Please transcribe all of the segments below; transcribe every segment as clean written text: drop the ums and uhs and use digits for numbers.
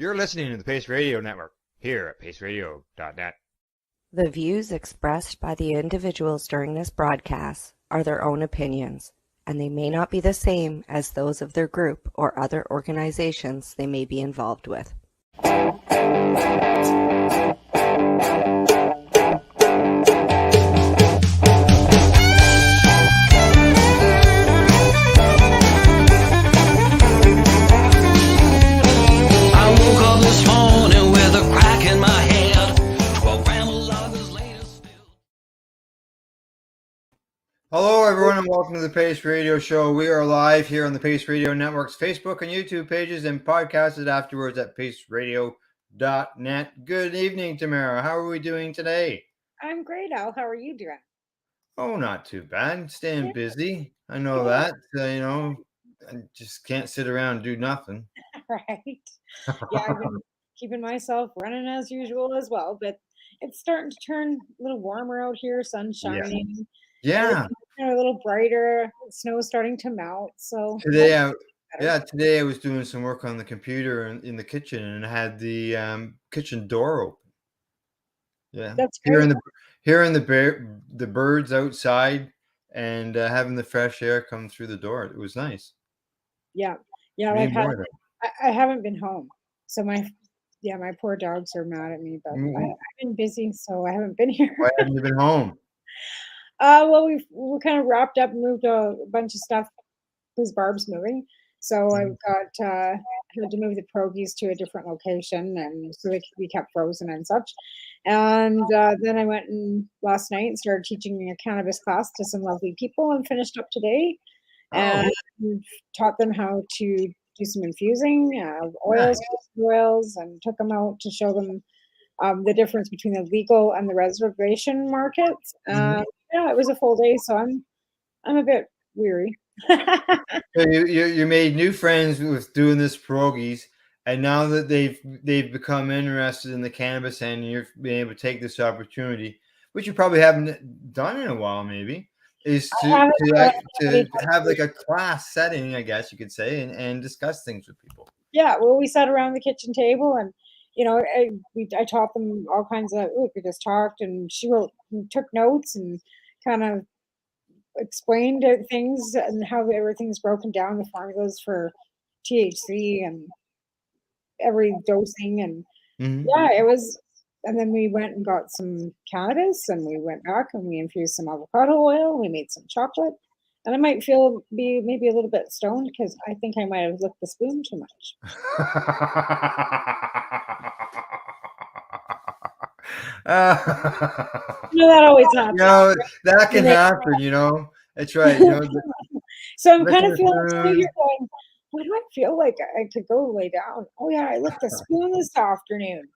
You're listening to the Pace Radio Network here at paceradio.net. The views expressed by the individuals during this broadcast are their own opinions, and they may not be the same as those of their group or other organizations they may be involved with. Hello, everyone, and welcome to the Pace Radio Show. We are live here on the Pace Radio Network's Facebook and YouTube pages and podcasted afterwards at paceradio.net. Good evening, Tamara. How are we doing today? I'm great, Al. How are you doing? Oh, not too bad. Staying busy. I know that. I just can't sit around and do nothing. Right. Yeah, I've been keeping myself running as usual as well, but it's starting to turn a little warmer out here, sun shining. Yeah. A little brighter. Snow's starting to melt. So today I was doing some work on the computer in the kitchen and I had the kitchen door open. Yeah, that's great. Hearing the birds outside and having the fresh air come through the door. It was nice. Yeah. I haven't been home, so my poor dogs are mad at me, but I've been busy, so I haven't been here. Why haven't you been home? Well, we're kind of wrapped up and moved a bunch of stuff because Barb's moving. So I've got had to move the pierogies to a different location, and so they could be kept frozen and such. And then I went last night and started teaching a cannabis class to some lovely people, and finished up today. And taught them how to do some infusing oils, and took them out to show them the difference between the legal and the reservation markets. Yeah, it was a full day, so I'm a bit weary. So you made new friends with doing this pierogies, and now that they've become interested in the cannabis and you're being able to take this opportunity, which you probably haven't done in a while, maybe, is to have like a class setting, I guess you could say, and discuss things with people. Yeah, well, we sat around the kitchen table and I taught them all kinds of. We just talked, and she took notes and kind of explained things and how everything's broken down, the formulas for THC and every dosing, and it was. And then we went and got some cannabis, and we went back and we infused some avocado oil. We made some chocolate, and I might be maybe a little bit stoned because I think I might have licked the spoon too much. That always happens. That can happen. That's right. So I'm kind of feeling. So you're going, why do I feel like I could go lay down? Oh yeah, I licked the spoon this afternoon.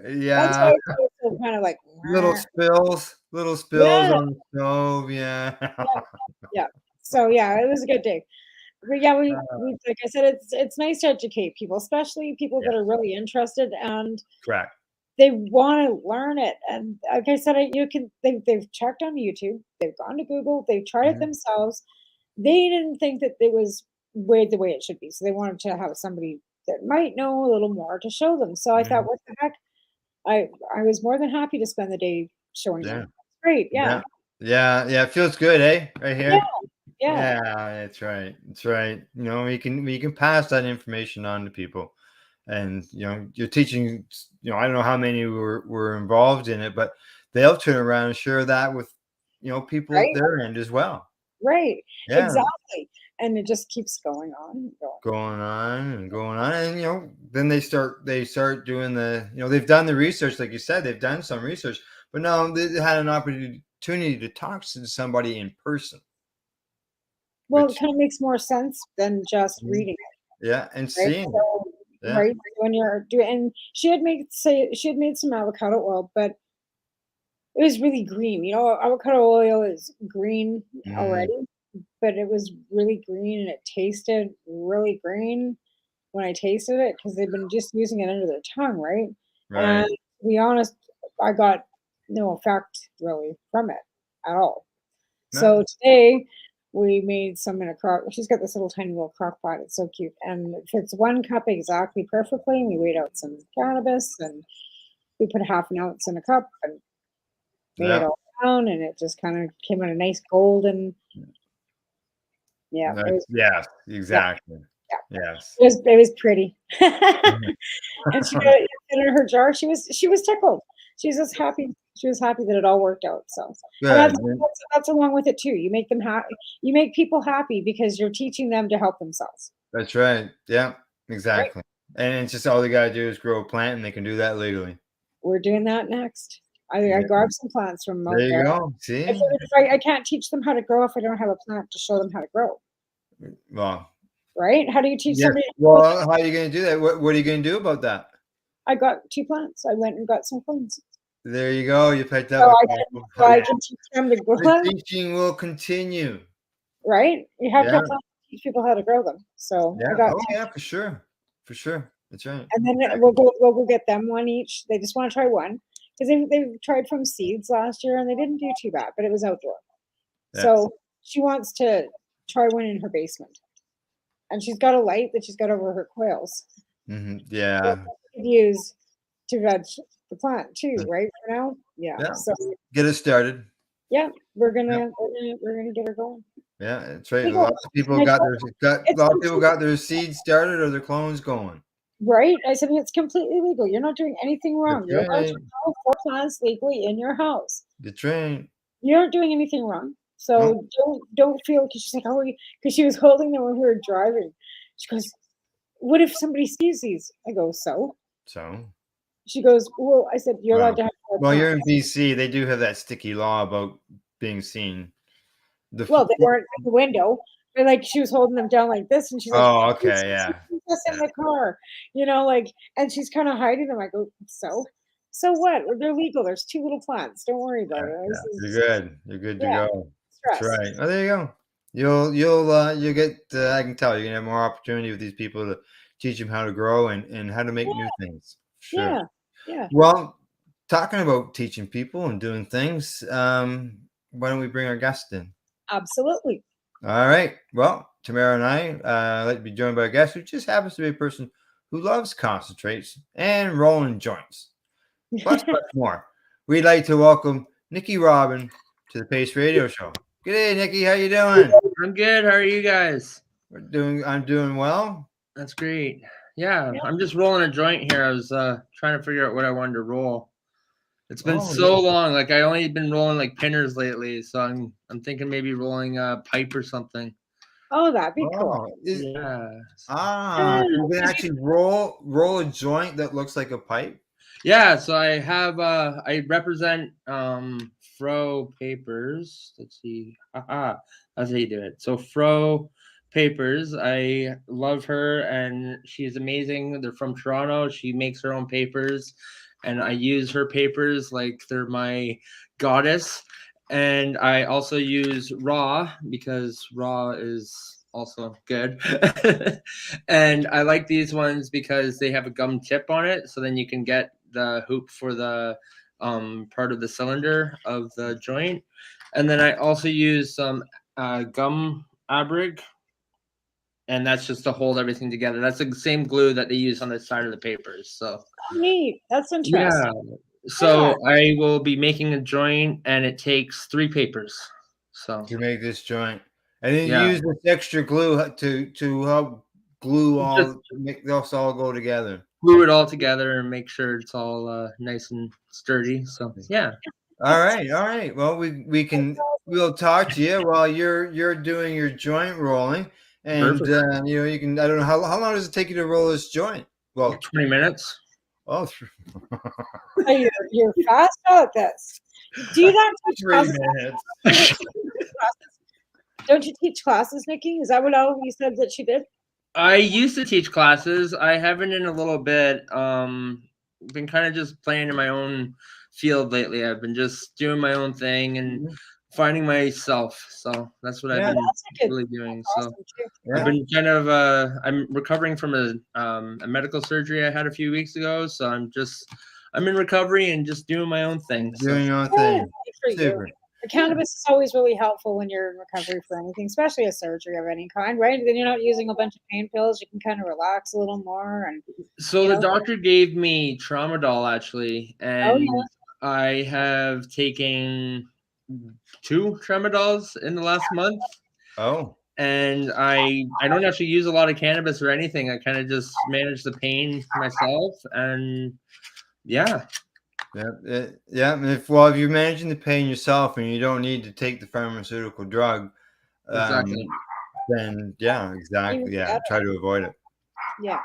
Yeah. That's why I feel kind of like little spills on the stove. Yeah. So it was a good day. But we like I said, it's nice to educate people, especially people that are really interested and correct. They want to learn it. And like I said, they've checked on YouTube, they've gone to Google, they've tried it themselves. They didn't think that it was the way it should be. So they wanted to have somebody that might know a little more to show them. So I thought, what the heck? I was more than happy to spend the day showing them. Great. Yeah. It feels good, eh? Right here. Yeah. That's right. We can pass that information on to people. And you're teaching. I don't know how many were involved in it, but they'll turn around and share that with people at their end as well. Right. Yeah. Exactly. And it just keeps going on, and then they start doing they've done the research, like you said, they've done some research, but now they had an opportunity to talk to somebody in person. Well, it kind of makes more sense than just reading it. Yeah, and seeing. Right, when you're doing, and she had made some avocado oil, but it was really green. Avocado oil is green already, but it was really green and it tasted really green when I tasted it because they've been just using it under their tongue, right? And to be honest, I got no effect really from it at all. No. So today we made some in a crock. She's got this little tiny little crock pot. It's so cute. And it fits 1 cup exactly perfectly. And we weighed out some cannabis and we put 1/2 ounce in a cup and made it all down. And it just kind of came out a nice golden. Yeah. It was, Yes, exactly. yeah. Yes. It was pretty. And she got it in her jar. She was tickled. She was just happy. She was happy that it all worked out. So and that's along with it too. You make them happy. You make people happy because you're teaching them to help themselves. That's right. Yeah, exactly. Right. And it's just all they got to do is grow a plant, and they can do that legally. We're doing that next. I grabbed some plants from there. You go. See, I can't teach them how to grow if I don't have a plant to show them how to grow. Well, right? How do you teach somebody? Well, how are you going to do that? What are you going to do about that? I got 2 plants. I went and got some clones. There you go. You picked up. So I can teach them to grow. The teaching will continue. Right? You have to teach people how to grow them. So I got. For sure. For sure. That's right. And then we'll go get them 1 each. They just want to try one because they've tried from seeds last year and they didn't do too bad, but it was outdoor. Yes. So she wants to try one in her basement. And she's got a light that she's got over her coils. Mm-hmm. Yeah. So could use to veg the plant too, right? For now, yeah. So get it started. Yeah, we're gonna get her going. Yeah, that's right. A lot of people got their seeds started or their clones going. Right. I said it's completely legal. You're not doing anything wrong. You're allowed to grow 4 plants legally in your house. That's right. You're not doing anything wrong. So don't feel because she's like, because she was holding them when we were driving. She goes, what if somebody sees these? I go, so? She goes, well, I said, you're allowed to have. Well, you're in BC. They do have that sticky law about being seen. They weren't in the window. But like she was holding them down like this, and she's like, "Oh, okay, yeah." In the car, and she's kind of hiding them. I go, so what? They're legal. There's 2 little plants. Don't worry about it. You're good. You're good to go. That's right. Oh, there you go. You'll get. I can tell you're gonna have more opportunity with these people to teach them how to grow and how to make new things. Sure. Yeah. Well, talking about teaching people and doing things, why don't we bring our guest in? Absolutely. All right. Well, Tamara and I like to be joined by a guest who just happens to be a person who loves concentrates and rolling joints. Plus much more. We'd like to welcome Nikki Robin to the Pace Radio Show. Good day, Nikki. How you doing? I'm good. How are you guys? I'm doing well. That's great. Yeah, I'm just rolling a joint here. I was trying to figure out what I wanted to roll. It's been so long. Like I only been rolling like pinners lately, so I'm thinking maybe rolling a pipe or something. Oh, that'd be cool. Yeah. You can actually roll a joint that looks like a pipe. Yeah. So I have I represent Fro Papers. Let's see. That's how you do it. So Fro Papers. I love her and she's amazing. They're from Toronto. She makes her own papers. And I use her papers like they're my goddess. And I also use Raw because Raw is also good. And I like these ones because they have a gum tip on it. So then you can get the hoop for the part of the cylinder of the joint. And then I also use some gum abrig. And that's just to hold everything together. That's the same glue that they use on the side of the papers. So neat. That's interesting. Yeah. So I will be making a joint, and it takes 3 papers. So to make this joint, and then use this extra glue to help glue make this all go together. Glue it all together and make sure it's all nice and sturdy. So yeah. All right. Well, we'll talk to you while you're doing your joint rolling. And you can. I don't know how long does it take you to roll this joint? Well, like 20 minutes. Oh, you're fast at this. Do you not teach 3 minutes? Don't you teach classes, Nikki? Is that what you said that she did? I used to teach classes. I haven't in a little bit. Been kind of just playing in my own field lately. I've been just doing my own thing and finding myself. So that's what I've been really doing. So I've been kind of I'm recovering from a medical surgery I had a few weeks ago. So I'm in recovery and just doing my own thing. Doing your own thing. Super. The cannabis is always really helpful when you're in recovery for anything, especially a surgery of any kind, right? Then you're not using a bunch of pain pills. You can kind of relax a little more. And So the doctor gave me tramadol actually, and I have taken 2 tramadols in the last month. Oh. And I don't actually use a lot of cannabis or anything. I kind of just manage the pain myself, and yeah. If you're managing the pain yourself and you don't need to take the pharmaceutical drug, Exactly. then exactly. Yeah, try to avoid it. Yeah.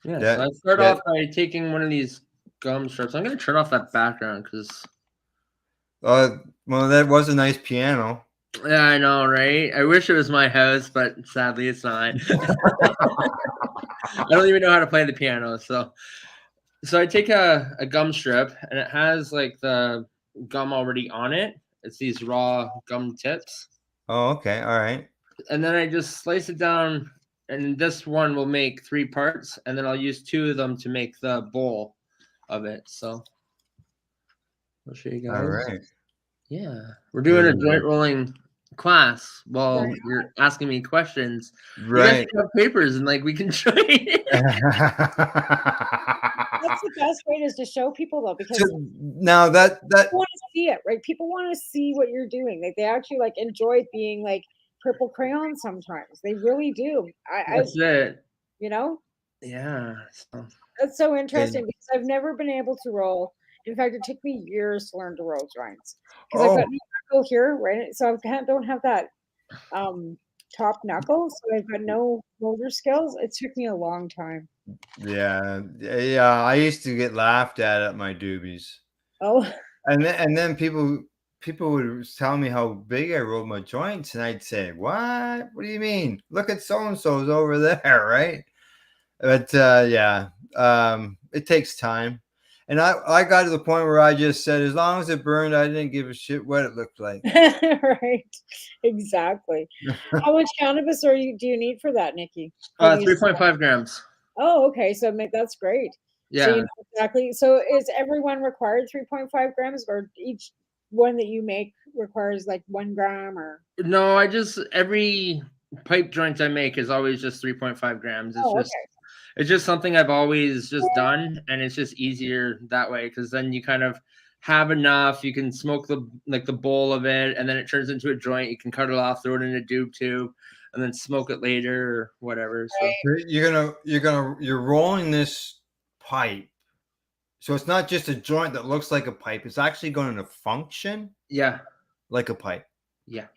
So I start off by taking one of these gum strips. I'm going to turn off that background because. Well, that was a nice piano. Yeah, I know, right? I wish it was my house, but sadly it's not. I don't even know how to play the piano. So I take a gum strip, and it has like the gum already on it. It's these raw gum tips. Oh, okay. All right. And then I just slice it down, and this one will make 3 parts, and then I'll use 2 of them to make the bowl of it. So I'll show you guys. All right. Yeah, we're doing a joint rolling class while you're asking me questions. Right. You guys have papers, and like we can join. That's the best way is to show people though, because now that people want to see it, right? People want to see what you're doing. Like they actually like enjoy being like purple crayon sometimes. They really do. That's it. You know? Yeah. That's so interesting because I've never been able to roll. In fact, it took me years to learn to roll joints because I've got no knuckle here, right? So I don't have that top knuckle, so I've got no motor skills. It took me a long time. Yeah. I used to get laughed at my doobies. Oh. And then people would tell me how big I rolled my joints, and I'd say, "What? What do you mean? Look at so and so's over there, right?" But it takes time. And I got to the point where I just said, as long as it burned, I didn't give a shit what it looked like. Right. Exactly. How much cannabis do you need for that, Nikki? 3.5 grams. Oh, okay. So that's great. Yeah. So you know exactly. So is everyone required 3.5 grams, or each one that you make requires like 1 gram or? No, every pipe joint I make is always just 3.5 grams. It's it's just something I've always just done, and it's just easier that way because then you kind of have enough. You can smoke the bowl of it, and then it turns into a joint. You can cut it off, throw it in a doob tube, and then smoke it later or whatever. So you're rolling this pipe, so it's not just a joint that looks like a pipe. It's actually going to function, like a pipe. Yeah.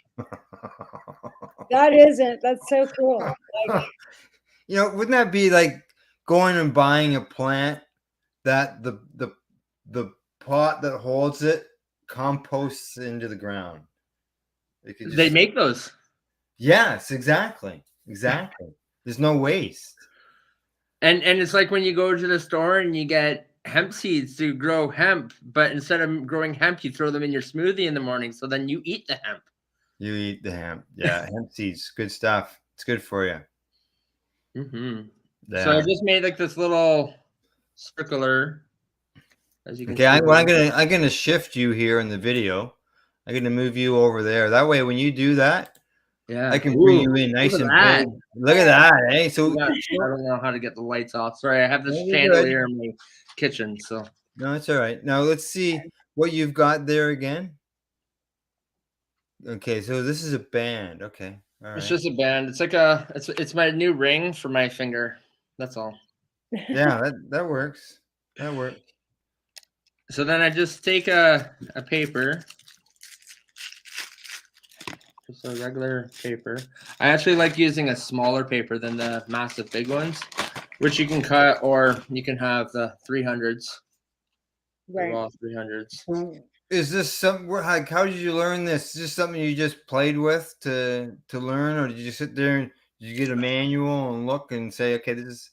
That's so cool. Like, wouldn't that be like going and buying a plant that the pot that holds it composts into the ground? They make those. Yes, exactly. There's no waste. And it's like when you go to the store and you get hemp seeds to grow hemp, but instead of growing hemp, you throw them in your smoothie in the morning. So then you eat the hemp. You eat the hemp. Yeah, hemp seeds, good stuff. It's good for you. Mm-hmm. Yeah. So I just made like this little circular, as you can see. I'm gonna shift you here in the video. I'm gonna move you over there. That way, when you do that, I can bring you in nice and big. Look at that, eh? So I don't know how to get the lights off. Sorry, I have this chandelier in my kitchen. So no, it's all right. Now let's see what you've got there again. Okay, so this is a band. Okay. All right. It's just a band. It's like it's my new ring for my finger. That's all. Yeah, that works. That works. So then I just take a paper, just a regular paper. I actually like using a smaller paper than the massive big ones, which you can cut, or you can have the 300s, the raw 300s. Is this something? How did you learn this? Is this something you just played with to learn, or did you sit there and did you get a manual and look and say, okay, this is?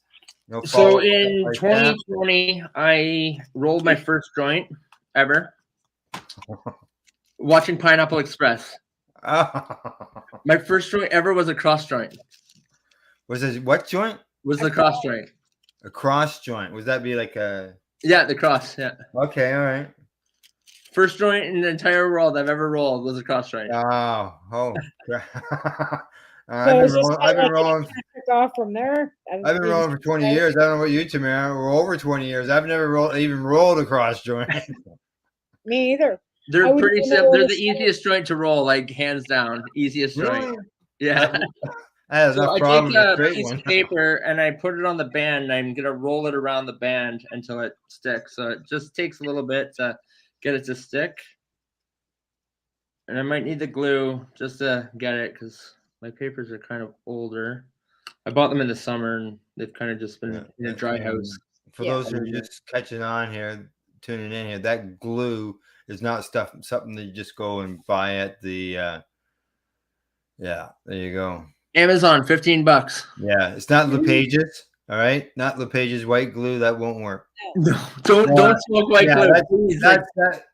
So in 2020, I rolled my first joint ever watching Pineapple Express. My first joint ever was a cross joint. Was it what joint? Was the cross joint. A cross joint. Was that be like a? Yeah, the cross. Yeah. Okay, all right. First joint in the entire world I've ever rolled was a cross joint. Oh, So it's just I've been rolling. took off from there. I've been rolling for 20 years. I don't know what you, Tamara. We're over 20 years. I've never even rolled a cross joint. Me either. They're pretty simple. They're the easiest joint to roll, like hands down, easiest joint. Really? Yeah. I have enough problem with take a straight piece one. of paper and I put it on the band. And I'm gonna roll it around the band until it sticks. So it just takes a little bit to get it to stick. And I might need the glue just to get it because my papers are kind of older. I bought them in the summer and they've kind of just been in a dry house. For those who are just catching on here, tuning in here, that glue is not something that you just go and buy at the yeah, there you go. Amazon, $15. Yeah, it's not LePage's, all right? Not LePage's white glue, that won't work. No, don't smoke white glue.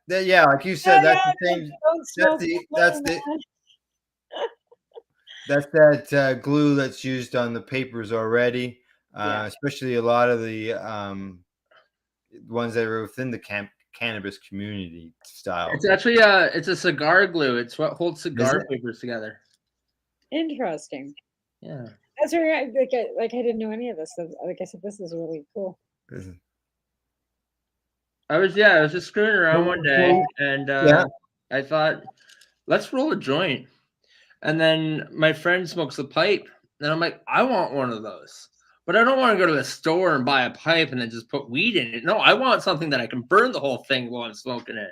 Yeah, like you said, that's the thing. That's that glue that's used on the papers already, especially a lot of the ones that are within the cannabis community style. It's actually it's a cigar glue. It's what holds cigar papers together. Interesting. Yeah. That's very like I didn't know any of this. Like I said, this is really cool. I was just screwing around one day and I thought, let's roll a joint. And then my friend smokes a pipe, and I'm like, I want one of those. But I don't want to go to the store and buy a pipe and then just put weed in it. No, I want something that I can burn the whole thing while I'm smoking it.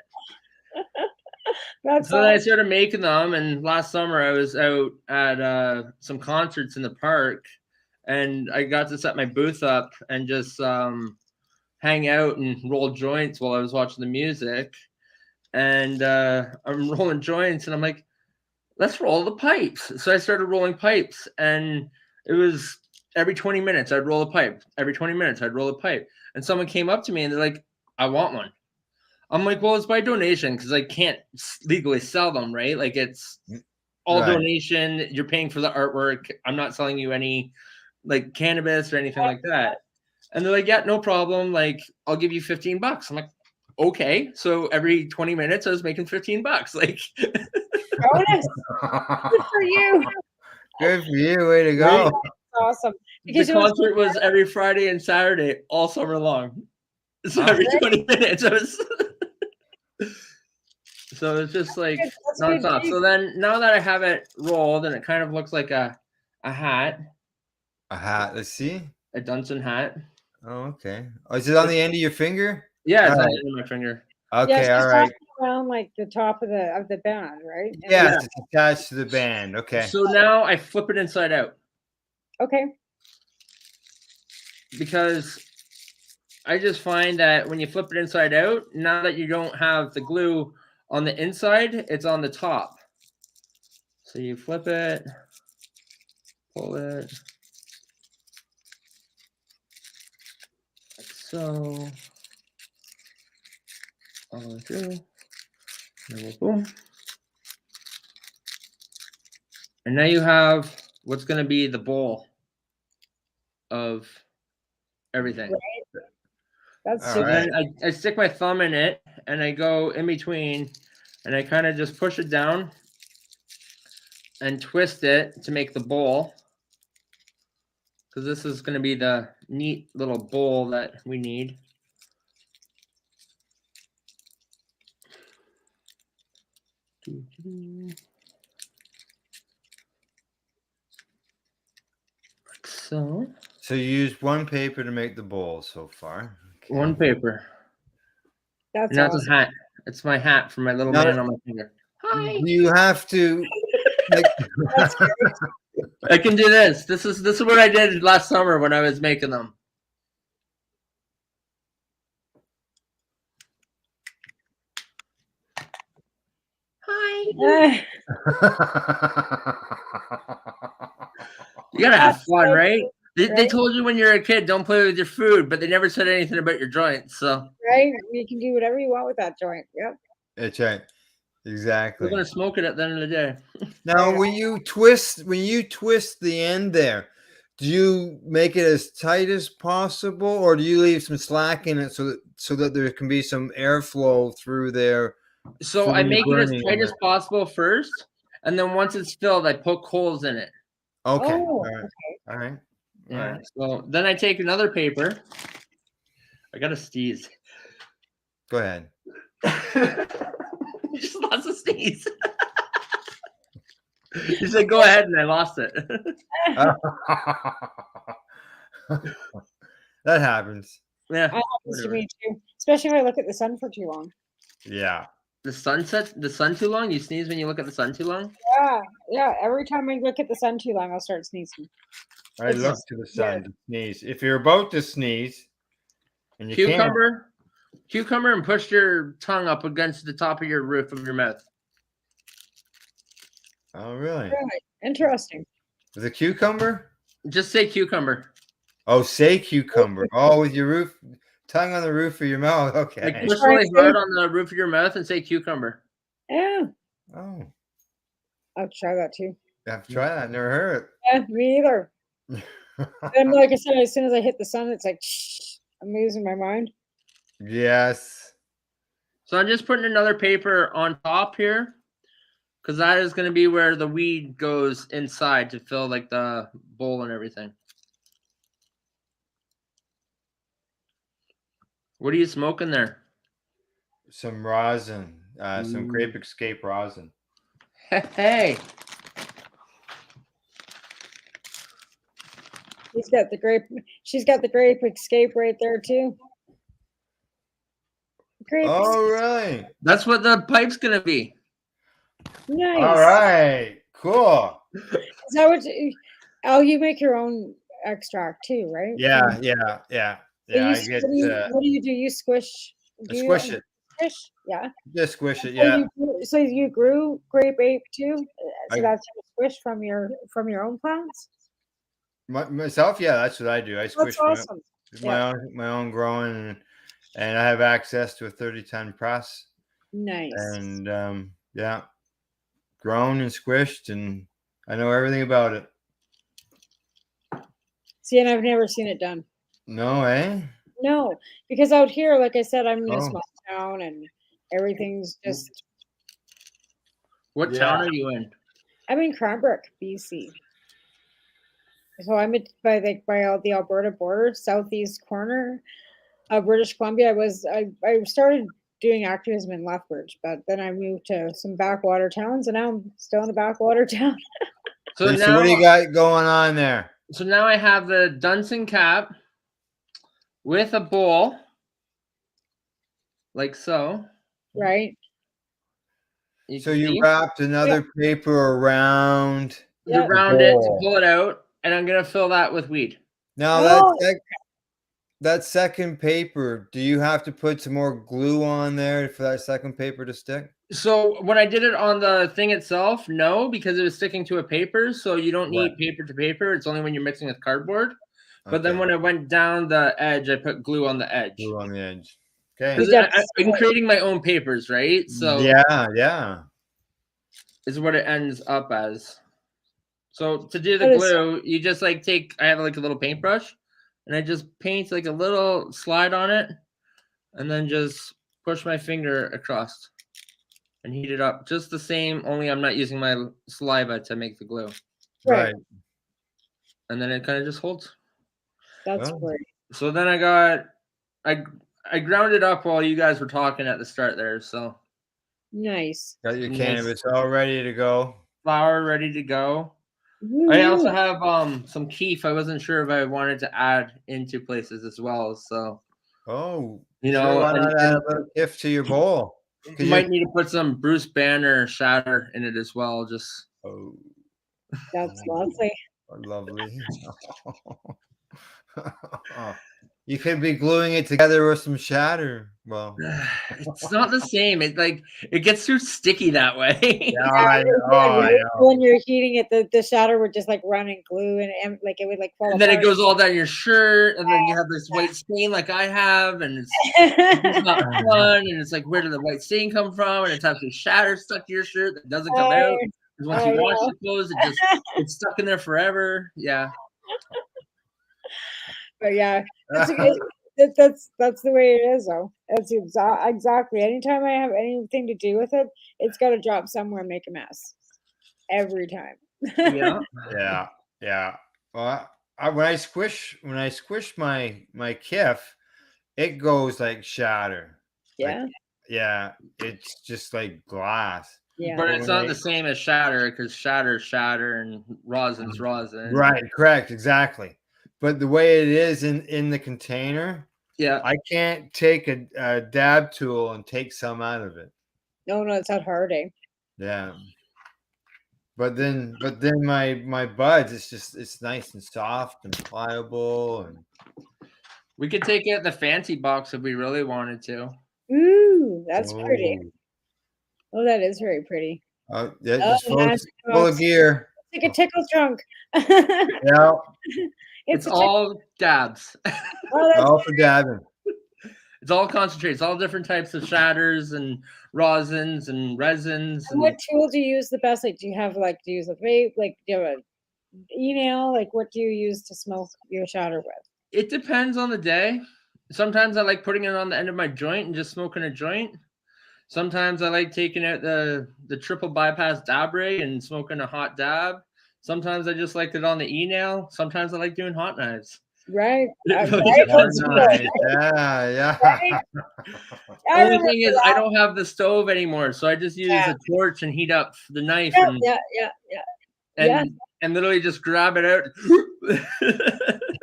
So then I started making them, and last summer I was out at some concerts in the park, and I got to set my booth up and just hang out and roll joints while I was watching the music. And I'm rolling joints, and I'm like, let's roll the pipes. So I started rolling pipes, and it was every 20 minutes I'd roll a pipe. Every 20 minutes I'd roll a pipe. And someone came up to me and they're like, I want one. I'm like, well, it's by donation because I can't legally sell them, right? Like it's all donation. You're paying for the artwork. I'm not selling you any like cannabis or anything like that. And they're like, yeah, no problem. Like, I'll give you $15. I'm like, okay. So every 20 minutes I was making $15. Like bonus. Good for you. Good for you. Way to go. That's awesome. Because the concert was every Friday and Saturday all summer long. So every 20 minutes I was so it's just like nonstop. So then now that I have it rolled and it kind of looks like a hat. A hat. Let's see. A Dunson hat. Oh, okay. Oh, is it on the end of your finger? Yeah, it's on the end of my finger. Okay, all right. Around like the top of the band, right? Yes, it's attached to the band. Okay. So now I flip it inside out. Okay. Because I just find that when you flip it inside out, now that you don't have the glue on the inside, it's on the top. So you flip it, pull it, like so, all the way through, and boom. And now you have what's going to be the bowl of everything. Right. That's so then I stick my thumb in it and I go in between and I kind of just push it down and twist it to make the bowl. Because this is going to be the neat little bowl that we need. Like so. So you used one paper to make the bowl so far. Okay. One paper. That's awesome. A hat. It's my hat for my little man on my finger. Hi. You have to. Like, I can do this. This is what I did last summer when I was making them. Hi. You gotta have fun, right? They told you when you're a kid, don't play with your food, but they never said anything about your joints. So right, you can do whatever you want with that joint. Yep. That's right. Exactly. We're gonna smoke it at the end of the day. Now, when you twist the end there, do you make it as tight as possible, or do you leave some slack in it so that there can be some airflow through there So for I when you're make it as burning tight it. as possible first, and then once it's filled, I poke holes in it. Okay. Oh, All right. All right. All Yeah. right. So then I take another paper. I gotta sneeze. Go ahead. Just lots of sneeze. You said go ahead, and I lost it. That happens. Yeah. that happens to me too, especially if I look at the sun for too long. Yeah. The sun too long? You sneeze when you look at the sun too long? Yeah. Every time I look at the sun too long, I'll start sneezing. I look to the sun to sneeze. If you're about to sneeze and you can't, Cucumber, and push your tongue up against the top of your roof of your mouth. oh really? Right. Interesting. With a cucumber? Just say cucumber. Oh, say cucumber. Oh, with your tongue on the roof of your mouth. Like Okay. push really hard on the roof of your mouth and say cucumber. Yeah. Oh, I'll try that too. you have to try that. Never heard Yeah, me either. it. And like I said, as soon as I hit the sun, it's like I'm losing my mind. Yes. So I'm just putting another paper on top here, because that is going to be where the weed goes inside to fill like the bowl and everything. What are you smoking there? Some rosin. Some grape escape rosin. Hey. She's got the grape escape right there too. Grape. Oh, really? That's what the pipe's going to be. Nice. All right. Cool. Is that what you make your own extract too, right? Yeah. So Yeah. you, I get. what do you do? You squish. Squish it. Squish, yeah. Just squish it. Yeah. So you grew grape ape too. So I- that's squish from your own plants. Myself, yeah, that's what I do. I squish That's awesome. my own growing, and I have access to a 30-ton press. Nice. And yeah, grown and squished, and I know everything about it. See, and I've never seen it done. No, eh? No, because out here, like I said, I'm in Oh. a small town, and everything's just. What town are you in? I'm in Cranbrook, BC. So I'm by the Alberta border, southeast corner of British Columbia. I started doing activism in Lethbridge, but then I moved to some backwater towns, and now I'm still in a backwater town. So what do you got going on there? So now I have the Dunson cap with a bowl, like so. Right. So you wrapped another paper around Yeah. around it to pull it out, and I'm gonna fill that with weed. Now that second paper, do you have to put some more glue on there for that second paper to stick? So when I did it on the thing itself, no, because it was sticking to a paper. So you don't need paper to paper. It's only when you're mixing with cardboard. But then when I went down the edge, I put glue on the edge. Glue on the edge. Okay. I'm creating my own papers, right? So yeah. is what it ends up as. So to do the glue, you just I have like a little paintbrush, and I just paint like a little slide on it, and then just push my finger across and heat it up just the same, only I'm not using my saliva to make the glue. Right. And then it kind of just holds. That's great. So then I ground it up while you guys were talking at the start there. So nice. Got your cannabis all ready to go. Flour ready to go. I also have some keef. I wasn't sure if I wanted to add into places as well. So why not add a little kiff to your bowl? You might need to put some Bruce Banner shatter in it as well. Just that's lovely. Lovely. You could be gluing it together with some shatter. Well, it's not the same. It gets too sticky that way. Yeah, I know. When you're heating it, the shatter would just run and glue, and it would fall. And then it goes all down your shirt, and then you have this white stain like I have, and it's not fun. And it's like, where did the white stain come from? And it's actually shatter stuck to your shirt that doesn't come out. Because once you wash the clothes, it's stuck in there forever. Yeah. But yeah, That's the way it is, though. That's exactly. Anytime I have anything to do with it, it's got to drop somewhere and make a mess every time. Yeah. Yeah, yeah. Well, when I squish my kiff, it goes like shatter. Like, Yeah, yeah, it's just like glass. yeah. But But it's when not I the same as shatter because shatter and rosin's rosin. right, correct, exactly. But the way it is in the container, Yeah. I can't take a dab tool and take some out of it. No, it's not hard, eh? Yeah. But then my buds, it's nice and soft and pliable and We could take it the fancy box if we really wanted to. Ooh, that's pretty. oh, Oh, that is very pretty. yeah, Oh, just yeah, full of gear. like a tickle trunk. Yeah, It's It's a tickle. all dabs. Oh, that's all for dabbing. It's all concentrates, all different types of shatters and rosins and resins. And what tool do you use the best? Like, do you use a vape? Like, do you have a e-nail? Like, what do you use to smoke your shatter with? It depends on the day. Sometimes I like putting it on the end of my joint and just smoking a joint. Sometimes I like taking out the triple bypass dab ray and smoking a hot dab. Sometimes I just like it on the e-nail. Sometimes I like doing hot knives. Right. It really Right? Oh, depends. nice. Yeah, yeah. Right? I Only remember thing is, I that. don't have the stove anymore, so I just use Yeah. a torch and heat up the knife Yeah, and yeah, yeah, yeah. and literally just grab it out.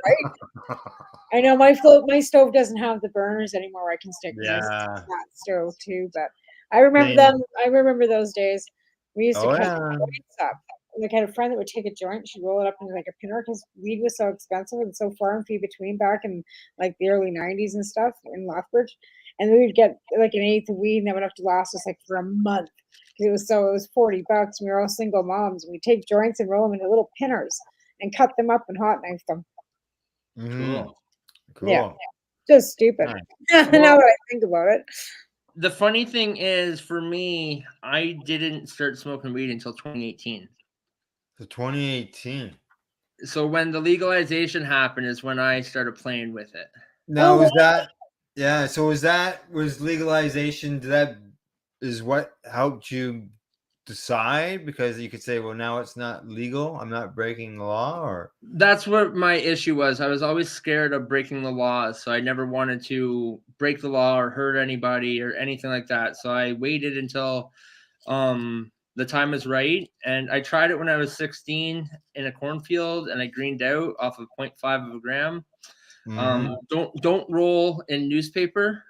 Right. I know my stove doesn't have the burners anymore where I can stick this Yeah. flat stove too, but I remember Same. them. I remember those days. We used to Oh cut yeah. joints up. Like I had a friend that would take a joint, she'd roll it up into like a pinner because weed was so expensive and so far and few between back in like the early '90s and stuff in Lethbridge. And we would get like an eighth of weed and that would have to last us like for a month because it was $40. We were all single moms. We'd take joints and roll them into little pinners and cut them up and hot knife them. Mhm. Cool. Yeah. Cool. Just stupid. Nice. Now Well- that I think about it. The funny thing is, for me, I didn't start smoking weed until 2018. So 2018. So when the legalization happened is when I started playing with it. Now Oh, was that yeah, so was legalization is what helped you decide because you could say, well, now it's not legal. I'm not breaking the law or That's what my issue was. I was always scared of breaking the laws, so I never wanted to break the law or hurt anybody or anything like that. So I waited until the time was right, and I tried it when I was 16 in a cornfield, and I greened out off of 0.5 of a gram. Mhm. Don't roll in newspaper.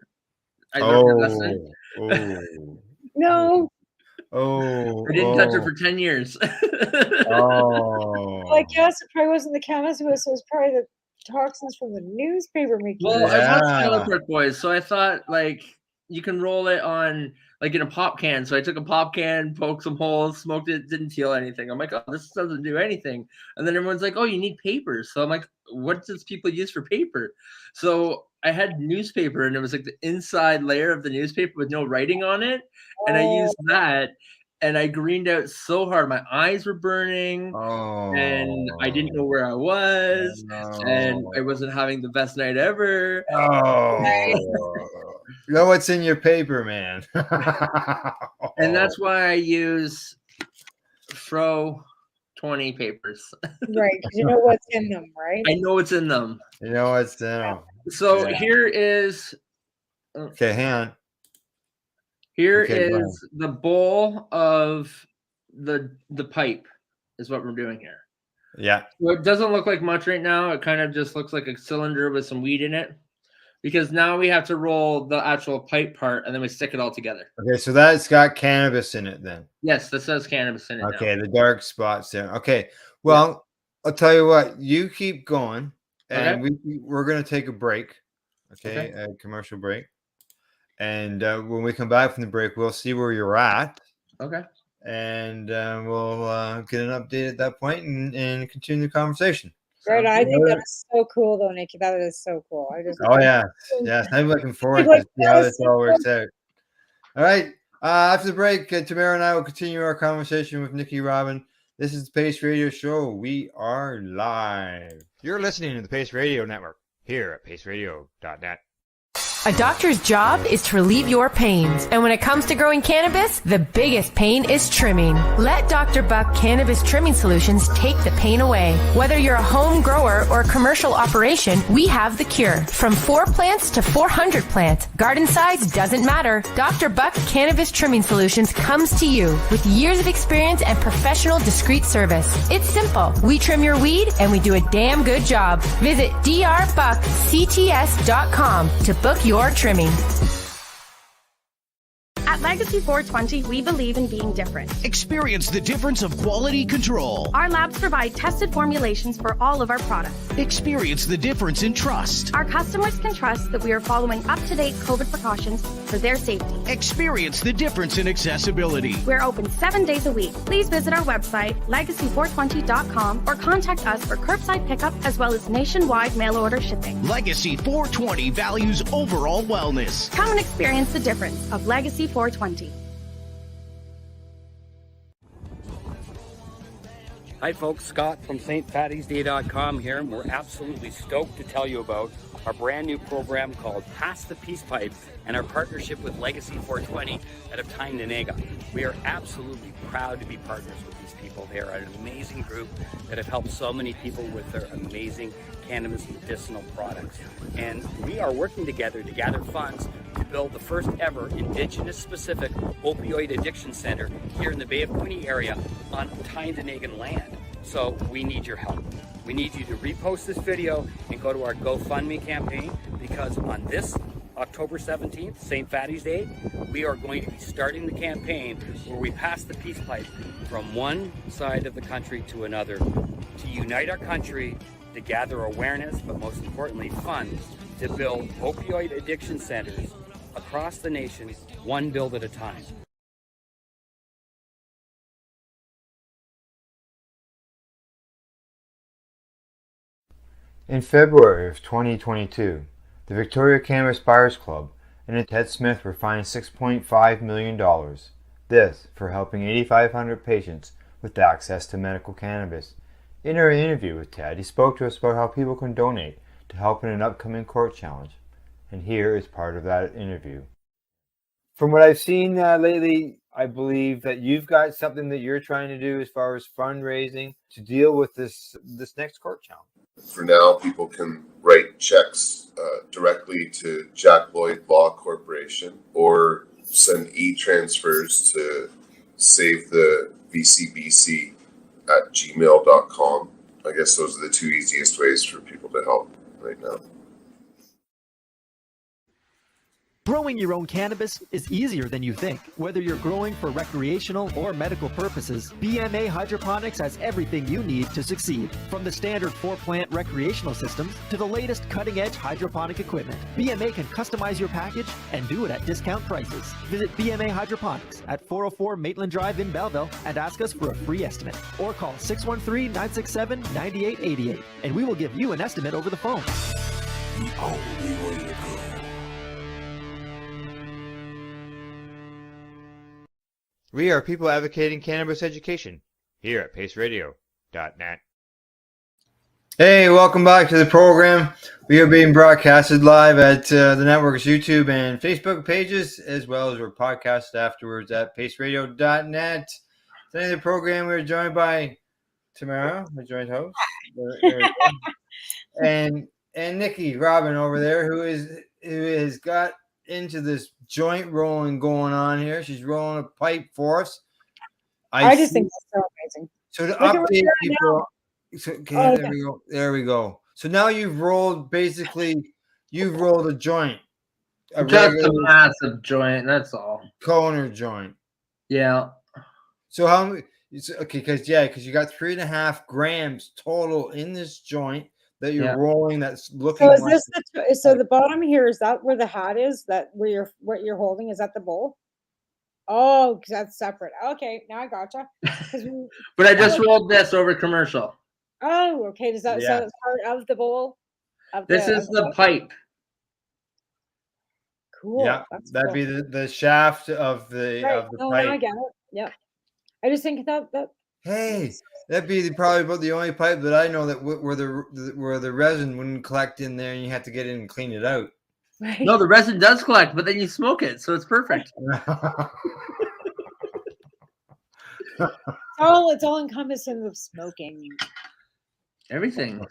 I learned a lesson. Oh. no. Oh. I didn't touch it for 10 years. Oh. Well, I guess it probably wasn't the cannabis, it was probably the toxins from the newspaper making Well, it. I watched Yeah. Trailer Park Boys, so I thought like you can roll it on like in a pop can. So I took a pop can, poked some holes, smoked it, didn't feel anything. I'm like, oh, this doesn't do anything. And then everyone's like, oh, you need paper. So I'm like, what does people use for paper? So I had newspaper, and it was like the inside layer of the newspaper with no writing on it, and I used that, and I greened out so hard, my eyes were burning. Oh. And I didn't know where I was, and I wasn't having the best night ever. Oh. You know what's in your paper, man. And that's why I use Fro 20 papers. Right, because you know what's in them, right? I know it's in them. You know what's in them. So Yeah. here is Okay, hang on. here Okay, go is the bowl of the pipe is what we're doing here. Yeah. So it doesn't look like much right now. It kind of just looks like a cylinder with some weed in it. Because now we have to roll the actual pipe part and then we stick it all together. Okay, so that's got cannabis in it then. Yes, this says cannabis in it. Okay, now. the dark spots there. Okay, well, I'll tell you what. You keep going, and we're gonna take a break. Okay, a commercial break, and when we come back from the break, we'll see where you're at. Okay. And we'll get an update at that point and continue the conversation. Right, I think that is so cool, though, Nikki. That is so cool. Oh yeah, yes. I'm looking forward to see how this all works out. All right. After the break, Tamara and I will continue our conversation with Nikki Robin. This is the Pace Radio Show. We are live. You're listening to the Pace Radio Network. here at paceradio.net. A doctor's job is to relieve your pains. And when it comes to growing cannabis, the biggest pain is trimming. Let Dr. Buck Cannabis Trimming Solutions take the pain away. Whether you're a home grower or a commercial operation, we have the cure. From 4 plants to 400 plants, garden size doesn't matter. Dr. Buck Cannabis Trimming Solutions comes to you with years of experience and professional discreet service. It's simple. We trim your weed and we do a damn good job. Visit drbuckcts.com to book your trimming. At Legacy 420, we believe in being different. Experience the difference of quality control. Our labs provide tested formulations for all of our products. Experience the difference in trust. Our customers can trust that we are following up-to-date COVID precautions for their safety. Experience the difference in accessibility. We're open 7 days a week. Please visit our website, legacy420.com, or contact us for curbside pickup as well as nationwide mail order shipping. Legacy 420 values overall wellness. Come and experience the difference of Legacy 420. Hi folks, Scott from stfattiesday.com here, and we're absolutely stoked to tell you about our brand new program called Pass the Peace Pipe and our partnership with Legacy 420 out of Tyndonega. We are absolutely proud to be partners with these people. They are an amazing group that have helped so many people with their amazing cannabis medicinal products. And we are working together to gather funds to build the first ever Indigenous specific opioid addiction center here in the Bay of Quinte area on Tyndonega land. So we need your help. We need you to repost this video and go to our GoFundMe campaign, because on this October 17th, St. Fatty's Day, we are going to be starting the campaign where we pass the peace pipe from one side of the country to another to unite our country, to gather awareness, but most importantly funds to build opioid addiction centers across the nation, one build at a time. In February of 2022, the Victoria Cannabis Buyers Club and Ted Smith were fined $6.5 million. This for helping 8,500 patients with access to medical cannabis. In our interview with Ted, he spoke to us about how people can donate to help in an upcoming court challenge. And here is part of that interview. From what I've seen lately, I believe that you've got something that you're trying to do as far as fundraising to deal with this next court challenge. For now, people can write checks directly to Jack Lloyd Law Corporation or send e-transfers to save the VCBC at gmail.com. I guess those are the two easiest ways for people to help right now. Growing your own cannabis is easier than you think. Whether you're growing for recreational or medical purposes, BMA Hydroponics has everything you need to succeed. From the standard 4-plant recreational systems to the latest cutting-edge hydroponic equipment, BMA can customize your package and do it at discount prices. Visit BMA Hydroponics at 404 Maitland Drive in Belleville and ask us for a free estimate. Or call 613-967-9888 and we will give you an estimate over the phone. The only way to go. We are people advocating cannabis education here at paceradio.net. Hey, welcome back to the program. We are being broadcasted live at the network's YouTube and Facebook pages, as well as our podcast afterwards at paceradio.net. Today in the program, we're joined by Tamara, my joint host, and Nikki Robin over there, who has got into this joint rolling going on here. She's rolling a pipe for us. I just think that's so amazing. So to update people, there we go. So now you've rolled a joint. Just a massive joint, that's all. Coner joint. Yeah. So how many? Okay, because you got 3.5 grams total in this joint that you're rolling. That's looking. So is this so the bottom here, is that where the hat is? That where what you're holding, is that the bowl? Oh, because that's separate. Okay, now I gotcha. But I just rolled this over commercial. Oh, okay. Does that so it's part of the bowl? This is the pipe. Cool. Yeah, that'd be the shaft of the pipe. No, I get it. Yeah. I just think that Hey, that'd be probably about the only pipe that I know that where the resin wouldn't collect in there, and you have to get in and clean it out. Right. No, the resin does collect, but then you smoke it, so it's perfect. It's all encompassing of smoking. Everything.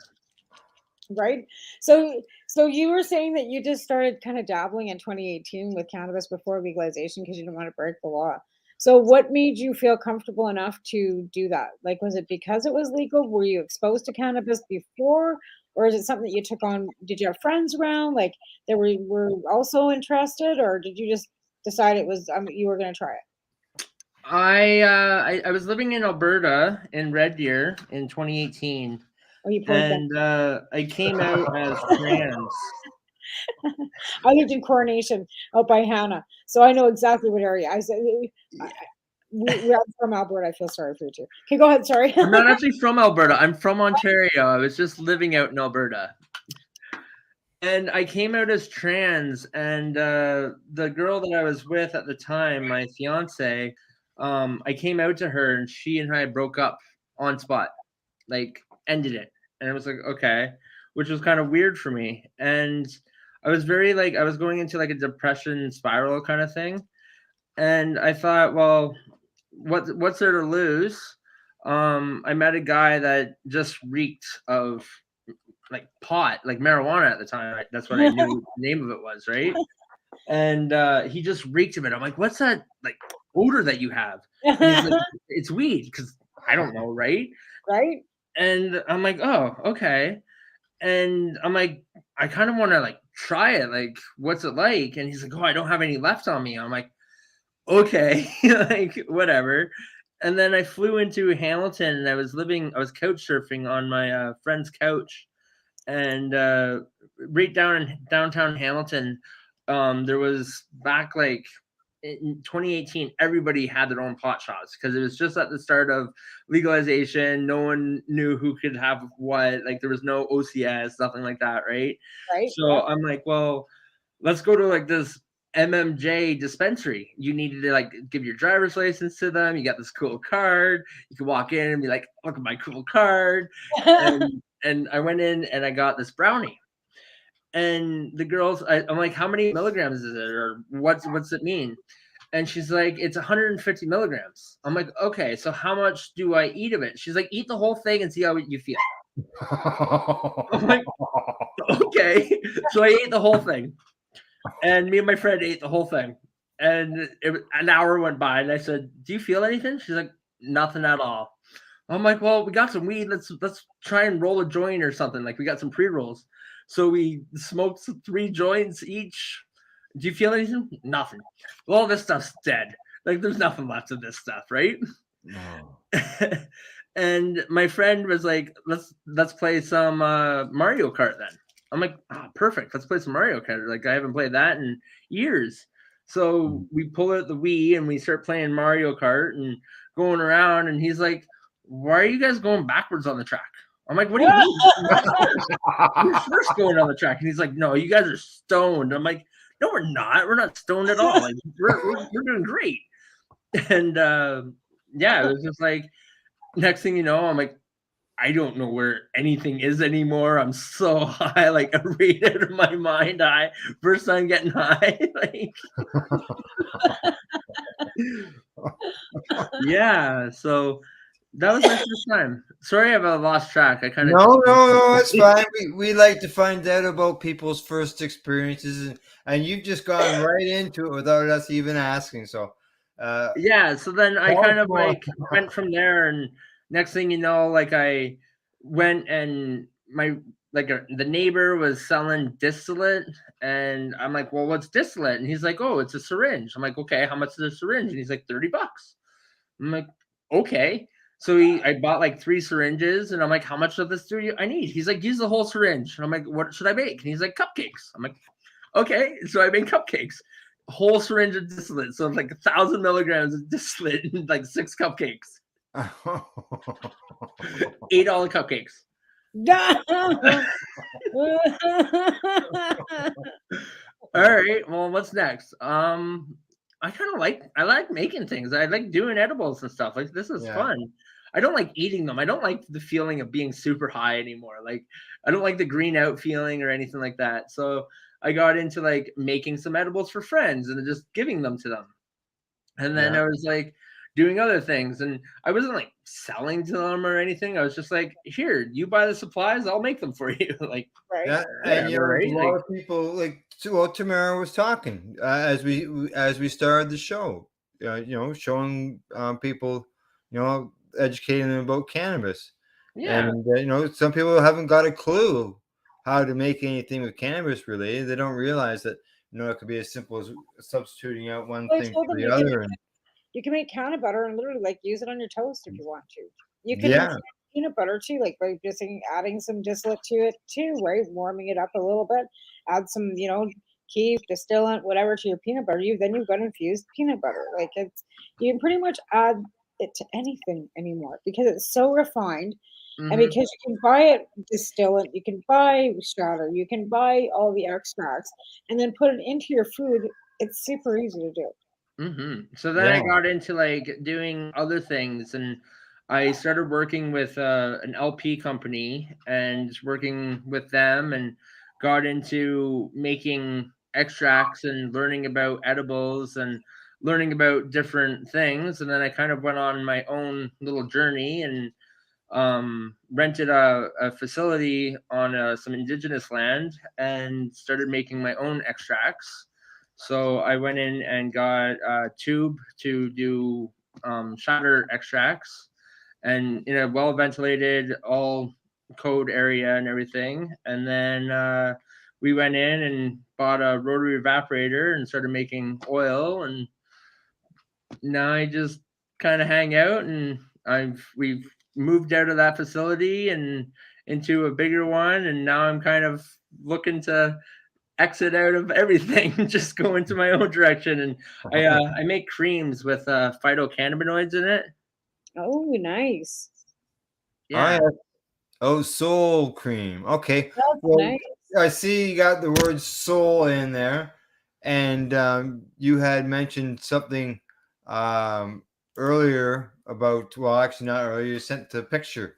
Right. So you were saying that you just started kind of dabbling in 2018 with cannabis before legalization because you didn't want to break the law. So what made you feel comfortable enough to do that? Like, was it because it was legal? Were you exposed to cannabis before? Or is it something that you took on? Did you have friends around like that were also interested, or did you just decide it was you were going to try it? I was living in Alberta in Red Deer in 2018, and I came out as trans. I lived in Coronation out by Hannah, so I know exactly what area. We're from Alberta. I feel sorry for you too. Okay, go ahead. Sorry. I'm not actually from Alberta. I'm from Ontario. I was just living out in Alberta. And I came out as trans, and the girl that I was with at the time, my fiance, I came out to her, and she and I broke up on spot, like ended it. And I was like, okay, which was kind of weird for me. And I was very I was going into like a depression spiral kind of thing. And I thought, well, what's there to lose? I met a guy that just reeked of like pot, like marijuana at the time. Right? That's what I knew the name of it was, right? And he just reeked of it. I'm like, what's that like odor that you have? And he's like, it's weed, because I don't know, right? Right. And I'm like, oh, okay. And I'm like, I kind of want to like try it. Like, what's it like? And he's like, oh, I don't have any left on me. I'm like, okay, like whatever. And then I flew into Hamilton, and I was couch surfing on my friend's couch. And right down in downtown Hamilton, there was back like in 2018, everybody had their own pot shops because it was just at the start of legalization. No one knew who could have what. Like there was no OCS, nothing like that, right? Right. So yeah. I'm like, well, let's go to like this MMJ dispensary. You needed to like give your driver's license to them. You got this cool card. You can walk in and be like, look at my cool card. And I went in and I got this brownie. And the girls, I'm like, how many milligrams is it, or what's it mean? And she's like, it's 150 milligrams. I'm like, okay, so how much do I eat of it? She's like, eat the whole thing and see how you feel. I'm like, okay. So I ate the whole thing, and me and my friend ate the whole thing. And an hour went by, and I said, do you feel anything? She's like, nothing at all. I'm like, well, we got some weed. Let's try and roll a joint or something. Like we got some pre-rolls. So we smoked 3 joints each. Do you feel anything? Nothing. Well, this stuff's dead. Like there's nothing left of this stuff, right? No. And my friend was like, let's play some Mario Kart then. I'm like, perfect. Let's play some Mario Kart. Like I haven't played that in years. So we pull out the Wii and we start playing Mario Kart and going around. And he's like, why are you guys going backwards on the track? I'm like, what do you mean? We're first going on the track. And he's like, no, you guys are stoned. I'm like, no, we're not. We're not stoned at all. Like we're doing great. And yeah, it was just like, next thing you know, I'm like, I don't know where anything is anymore. I'm so high, like right out of my mind high. First time getting high. Like yeah, so that was my first time. Sorry, I've lost track. I kind of no, it's fine. We like to find out about people's first experiences, and you've just gone right into it without us even asking. So, yeah. So then I kind of like went from there, and next thing you know, like I went and the neighbor was selling distillate, and I'm like, well, what's distillate? And he's like, oh, it's a syringe. I'm like, okay, how much is a syringe? And he's like, $30. I'm like, okay. So I bought like 3 syringes, and I'm like, how much of this do I need? He's like, use the whole syringe. And I'm like, what should I make? And he's like, cupcakes. I'm like, okay. So I made cupcakes, whole syringe of distillate. So it's like 1,000 milligrams of distillate and like 6 cupcakes. $8 cupcakes. All right. Well, what's next? I like making things. I like doing edibles and stuff. Like this is fun. I don't like eating them. I don't like the feeling of being super high anymore. Like I don't like the green out feeling or anything like that. So I got into like making some edibles for friends and just giving them to them. And then Yeah. I was like doing other things, and I wasn't like selling to them or anything. I was just like, here, you buy the supplies, I'll make them for you. Like, Right. Yeah, and whatever, a right? lot Like, of people like what Tamara was talking as we started the show. Showing people, educating them about cannabis, yeah. and some people haven't got a clue how to make anything with cannabis related. They don't realize that it could be as simple as substituting out one Well, I thing told for them the other, and you can make canna butter and literally like use it on your toast if you want to. You can yeah, peanut butter too, like by just adding some distillate to it too, right? Warming it up a little bit. Add some, keef, distillant, whatever to your peanut butter. You've got infused peanut butter. Like you can pretty much add it to anything anymore because it's so refined. And Mm-hmm. because you can buy it distillant, you can buy shatter, you can buy all the extracts, and then put it into your food. It's super easy to do. Mm-hmm. So then I yeah, got into like doing other things, and I started working with an LP company and working with them, and got into making extracts and learning about edibles and learning about different things. And then I kind of went on my own little journey and rented a facility on some indigenous land and started making my own extracts. So I went in and got a tube to do shatter extracts, and in a well ventilated, all code area and everything. And then we went in and bought a rotary evaporator and started making oil. And now I just kind of hang out, and we've moved out of that facility and into a bigger one, and now I'm kind of looking to exit out of everything, just go into my own direction. And I make creams with phytocannabinoids in it. Oh, nice. oh Yeah. yeah. Oh, soul cream. Okay. That's Well, nice. I see you got the word soul in there, and you had mentioned something earlier about, well, actually not earlier. You sent the picture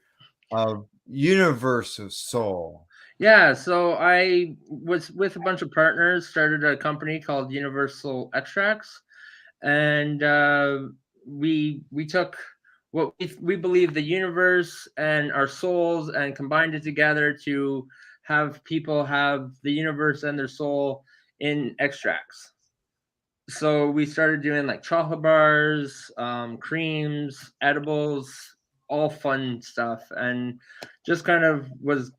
of Universoul Soul. Yeah, so I was with a bunch of partners, started a company called Universoul Extracts, and we took what we believe the universe and our souls and combined it together to have people have the universe and their soul in extracts. So we started doing like chocolate bars, creams, edibles, all fun stuff, and just kind of was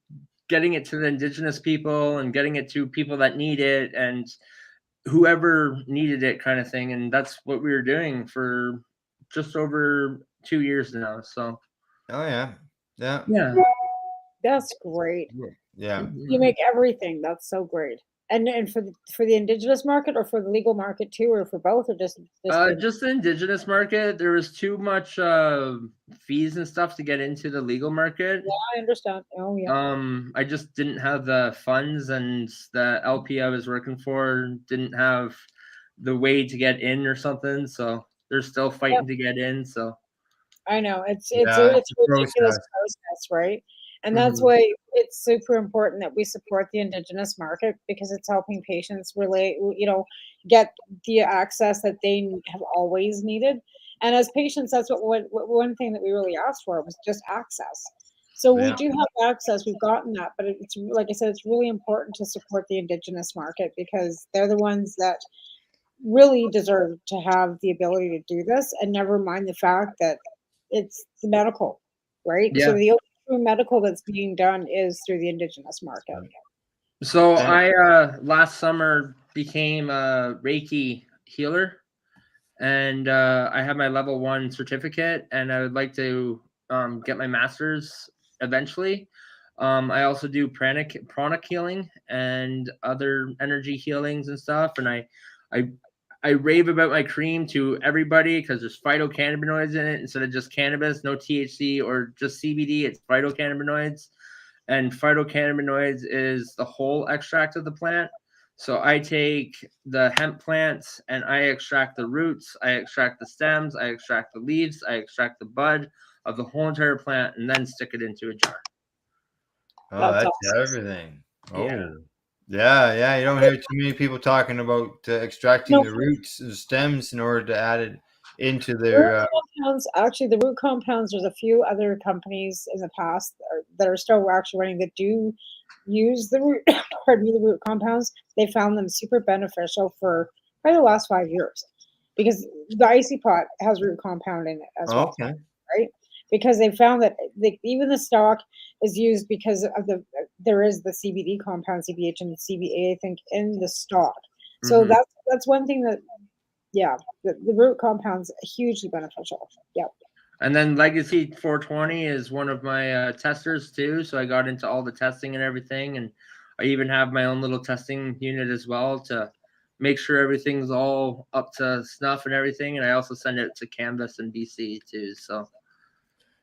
getting it to the indigenous people and getting it to people that need it and whoever needed it, kind of thing. And that's what we were doing for just over 2 years now. So Oh yeah, yeah, yeah. That's great. yeah. You make everything. That's so great. And for the indigenous market or for the legal market too, or for both, or Just the indigenous market. There was too much fees and stuff to get into the legal market. yeah, I understand. Oh yeah. I just didn't have the funds, and the LP I was working for didn't have the way to get in or something. So they're still fighting to get in. So I know it's Yeah, it's it's a a ridiculous process. process, right? And that's Mhm. why it's super important that we support the indigenous market because it's helping patients relate, get the access that they have always needed. And as patients, that's what one thing that we really asked for was just access. So we Yeah. do have access. We've gotten that, but it's like I said, it's really important to support the indigenous market because they're the ones that really deserve to have the ability to do this, and never mind the fact that it's the medical, right? So Yeah. the only true medical that's being done is through the indigenous market. So And I last summer became a Reiki healer, and I have my level 1 certificate, and I would like to get my master's eventually. I also do pranic healing and other energy healings and stuff, and I I rave about my cream to everybody because there's phytocannabinoids in it instead of just cannabis, no THC or just CBD. It's phytocannabinoids, and phytocannabinoids is the whole extract of the plant. So I take the hemp plants and I extract the roots, I extract the stems, I extract the leaves, I extract the bud, of the whole entire plant and then stick it into a jar. Oh, That's that's awesome. everything. Yeah. Oh, yeah. You don't hear too many people talking about extracting No. the roots and stems in order to add it into Root their. compounds, actually, the root compounds, there's a few other companies in the past that are still actually running that do use the root, pardon me, the root compounds. They found them super beneficial for probably the last 5 years because the icy pot has root compound in it as well, Okay. right? Because they found that even the stock is used because of there is the CBD compound, CBH and CBA, I think, in the stock. So that's one thing that, yeah, the root compounds are hugely beneficial. Yep. And then Legacy 420 is one of my testers too. So I got into all the testing and everything. And I even have my own little testing unit as well to make sure everything's all up to snuff and everything. And I also send it to Canvas and BC too. So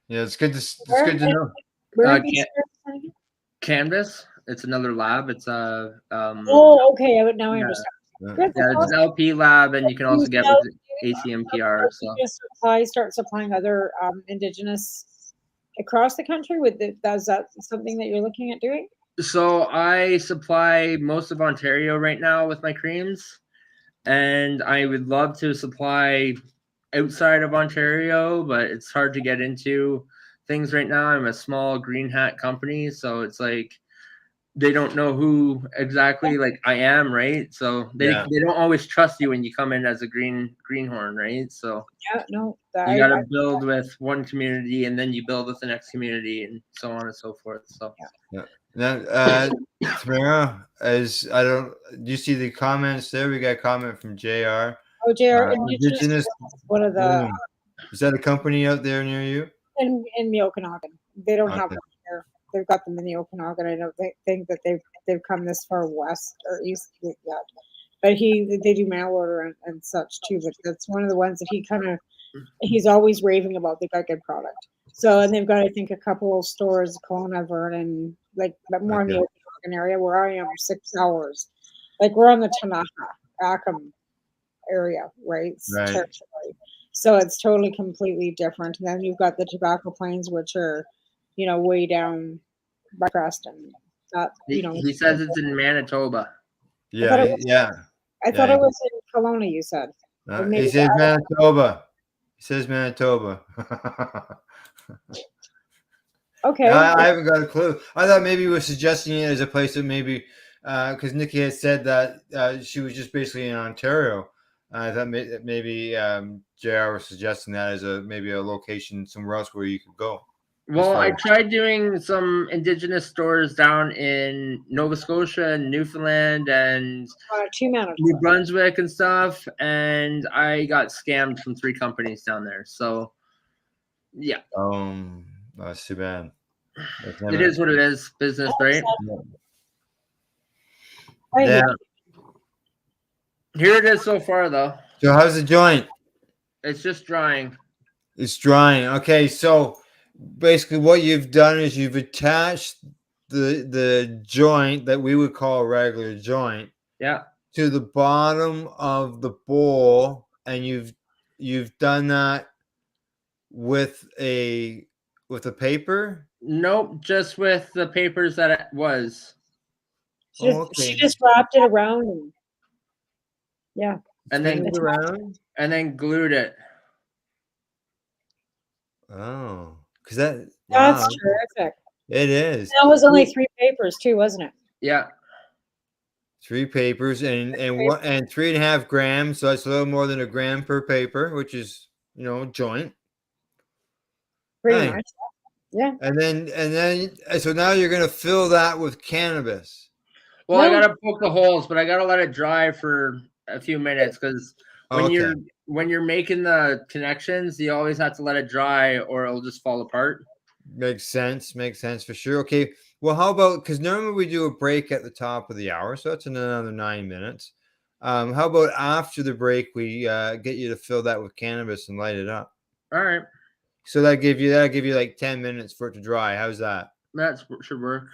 Yeah, it's good to know. Where Uh, are these Can- again? Canvas, it's another lab. It's a Oh, okay. Now I yeah. understand. Yeah. Good, Yeah, that's it's an awesome. LP lab, and you can also get with ACMPR. So Just start supplying other indigenous across the country with is that something that you're looking at doing? So I supply most of Ontario right now with my creams, and I would love to supply outside of Ontario, but it's hard to get into things right now. I'm a small green hat company, so it's like they don't know who exactly like I am, right? So they don't always trust you when you come in as a greenhorn, right? So Yeah, no, you got to build with one community, and then you build with the next community, and so on and so forth. So Yeah. Now, Tamara, do you see the comments there? We got a comment from JR. Oh, JR, Indigenous. one of the Is that a company out there near you? in the Okanagan. They don't have Okay. them here. They've got them in the Okanagan. I don't think that they've come this far west or east yet. But they do mail order and such too. But that's one of the ones that he's always raving about. They've got good product. So, and they've got, I think, a couple of stores, Kelowna, Vernon, but more in the Okanagan area where I am, 6 hours. Like we're on the Tanaha, Acom area, right? Right. Territory. So it's totally completely different. And then you've got the Tobacco Plains, which are, way down by Preston. That, he says it's in Manitoba. Yeah, I thought it was in Kelowna, you said. He says Manitoba. He says Manitoba. Okay. I haven't got a clue. I thought maybe you were suggesting it as a place that maybe, because Nikki had said that she was just basically in Ontario. I thought maybe JR was suggesting that as maybe a location somewhere else where you could go. Well, I tried doing some Indigenous stores down in Nova Scotia and Newfoundland and New Brunswick and stuff, and I got scammed from 3 companies down there. So, yeah. That's too bad. It is what it is. Business, right? Yeah. Here it is so far, though. So how's the joint? It's just drying. It's drying. Okay, so basically what you've done is you've attached the joint that we would call a regular joint to the bottom of the bowl, and you've done that with a paper? Nope, just with the papers that it was. She just wrapped it around and and then glued it. Oh, because that's terrific. It is. That was only 3 papers too, wasn't it? Yeah. 3 papers and 3.5 grams. So that's a little more than a gram per paper, which is joint. Pretty much. Yeah. And then so now you're gonna fill that with cannabis. Well, I gotta poke the holes, but I gotta let it dry for a few minutes because when you're making the connections, you always have to let it dry or it'll just fall apart. Makes sense for sure. Okay, well, how about, because normally we do a break at the top of the hour, so that's another 9 minutes. How about after the break we get you to fill that with cannabis and light it up? All right. So that'll give you like 10 minutes for it to dry. How's that? That should work.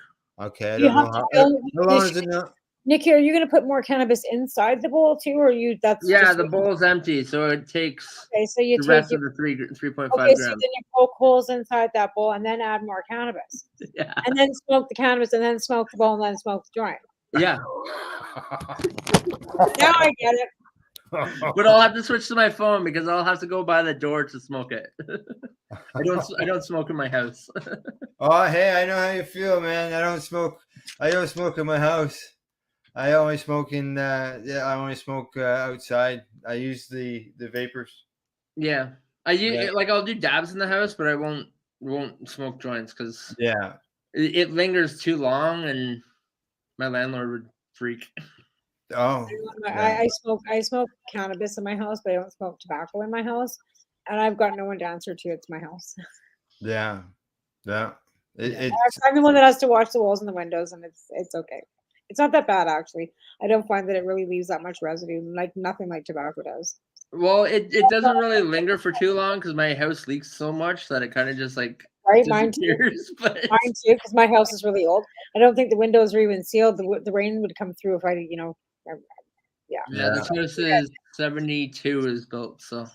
Okay, I don't know how long is it now? Nikki, are you going to put more cannabis inside the bowl too, or you? That's Yeah, just the bowl's empty, so it takes okay. So you the take rest your, of the 3.5 okay. So grams. then you poke holes inside that bowl and then add more cannabis, Yeah. and then smoke the cannabis, and then smoke the bowl, and then smoke the joint. Yeah. Now I get it. But I'll have to switch to my phone because I'll have to go by the door to smoke it. I don't smoke in my house. Oh, hey, I know how you feel, man. I don't smoke in my house. I only smoke outside. I use the vapors. Yeah. I'll do dabs in the house, but I won't smoke joints because Yeah. it lingers too long and my landlord would freak. Oh. I smoke cannabis in my house, but I don't smoke tobacco in my house, and I've got no one to answer to. It's my house. Yeah. Yeah. I'm the one that has to watch the walls and the windows, and it's okay. It's not that bad actually. I don't find that it really leaves that much residue, like nothing like tobacco does. Well, it doesn't really linger for too long because my house leaks so much that it kind of just like right, mine too. But Mine too, because my house is really old. I don't think the windows are even sealed. The rain would come through if I, yeah. Yeah, this house is 72 is built, so.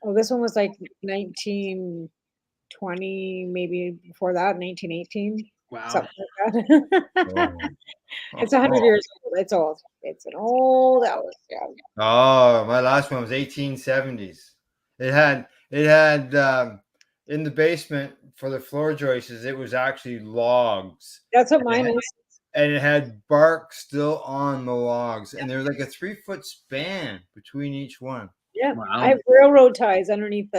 Oh, this one was like 1920, maybe before that, 1918. Wow. Something like that. It's 100 years old. It's old. It's an old house. Yeah. Oh, my last one was 1870s. It had in the basement for the floor joists, it was actually logs. That's what mine is. And it had bark still on the logs, and there was like a 3-foot span between each one. Yeah, wow. I have railroad ties underneath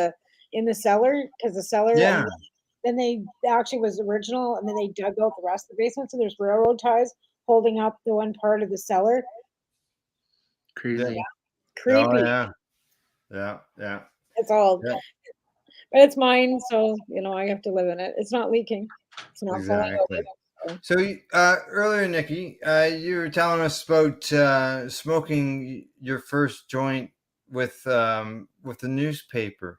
in the cellar because the cellar. Yeah. Then they actually was original, and then they dug out the rest of the basement. So there's railroad ties holding up the one part of the cellar. Crazy. Yeah. Creepy. Oh, yeah. It's all, Yeah. but it's mine, so I have to live in it. It's not leaking. It's not falling over. So earlier, Nikki, you were telling us about smoking your first joint with the newspaper.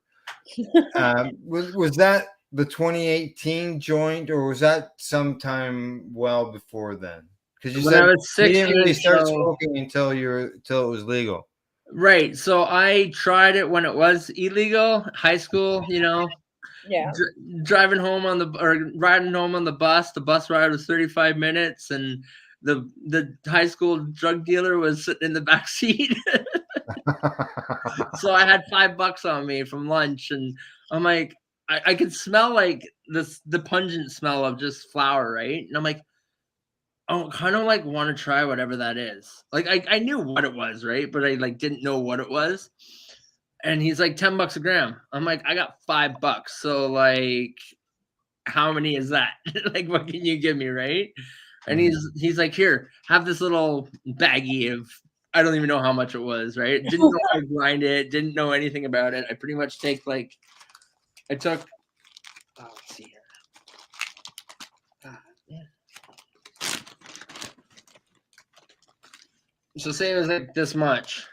Was that the 2018 joint, or was that sometime well before then? Because you When said I was 16, you didn't really start so- smoking until it was legal. Right. So I tried it when it was illegal, high school, Yeah. riding home on the bus. The bus ride was 35 minutes, and the high school drug dealer was sitting in the back seat. So I had $5 on me from lunch, and I'm like, I could smell like the pungent smell of just flour, right? And I'm like, I kind of like want to try whatever that is. Like I knew what it was, right? But I like didn't know what it was. And he's like $10 a gram. I'm like, I got $5. So like, how many is that? Like, what can you give me, right? And he's like, here, have this little baggie of, I don't even know how much it was, right? Didn't know how to grind it. Didn't know anything about it. I pretty much let's see here. So say it was like this much.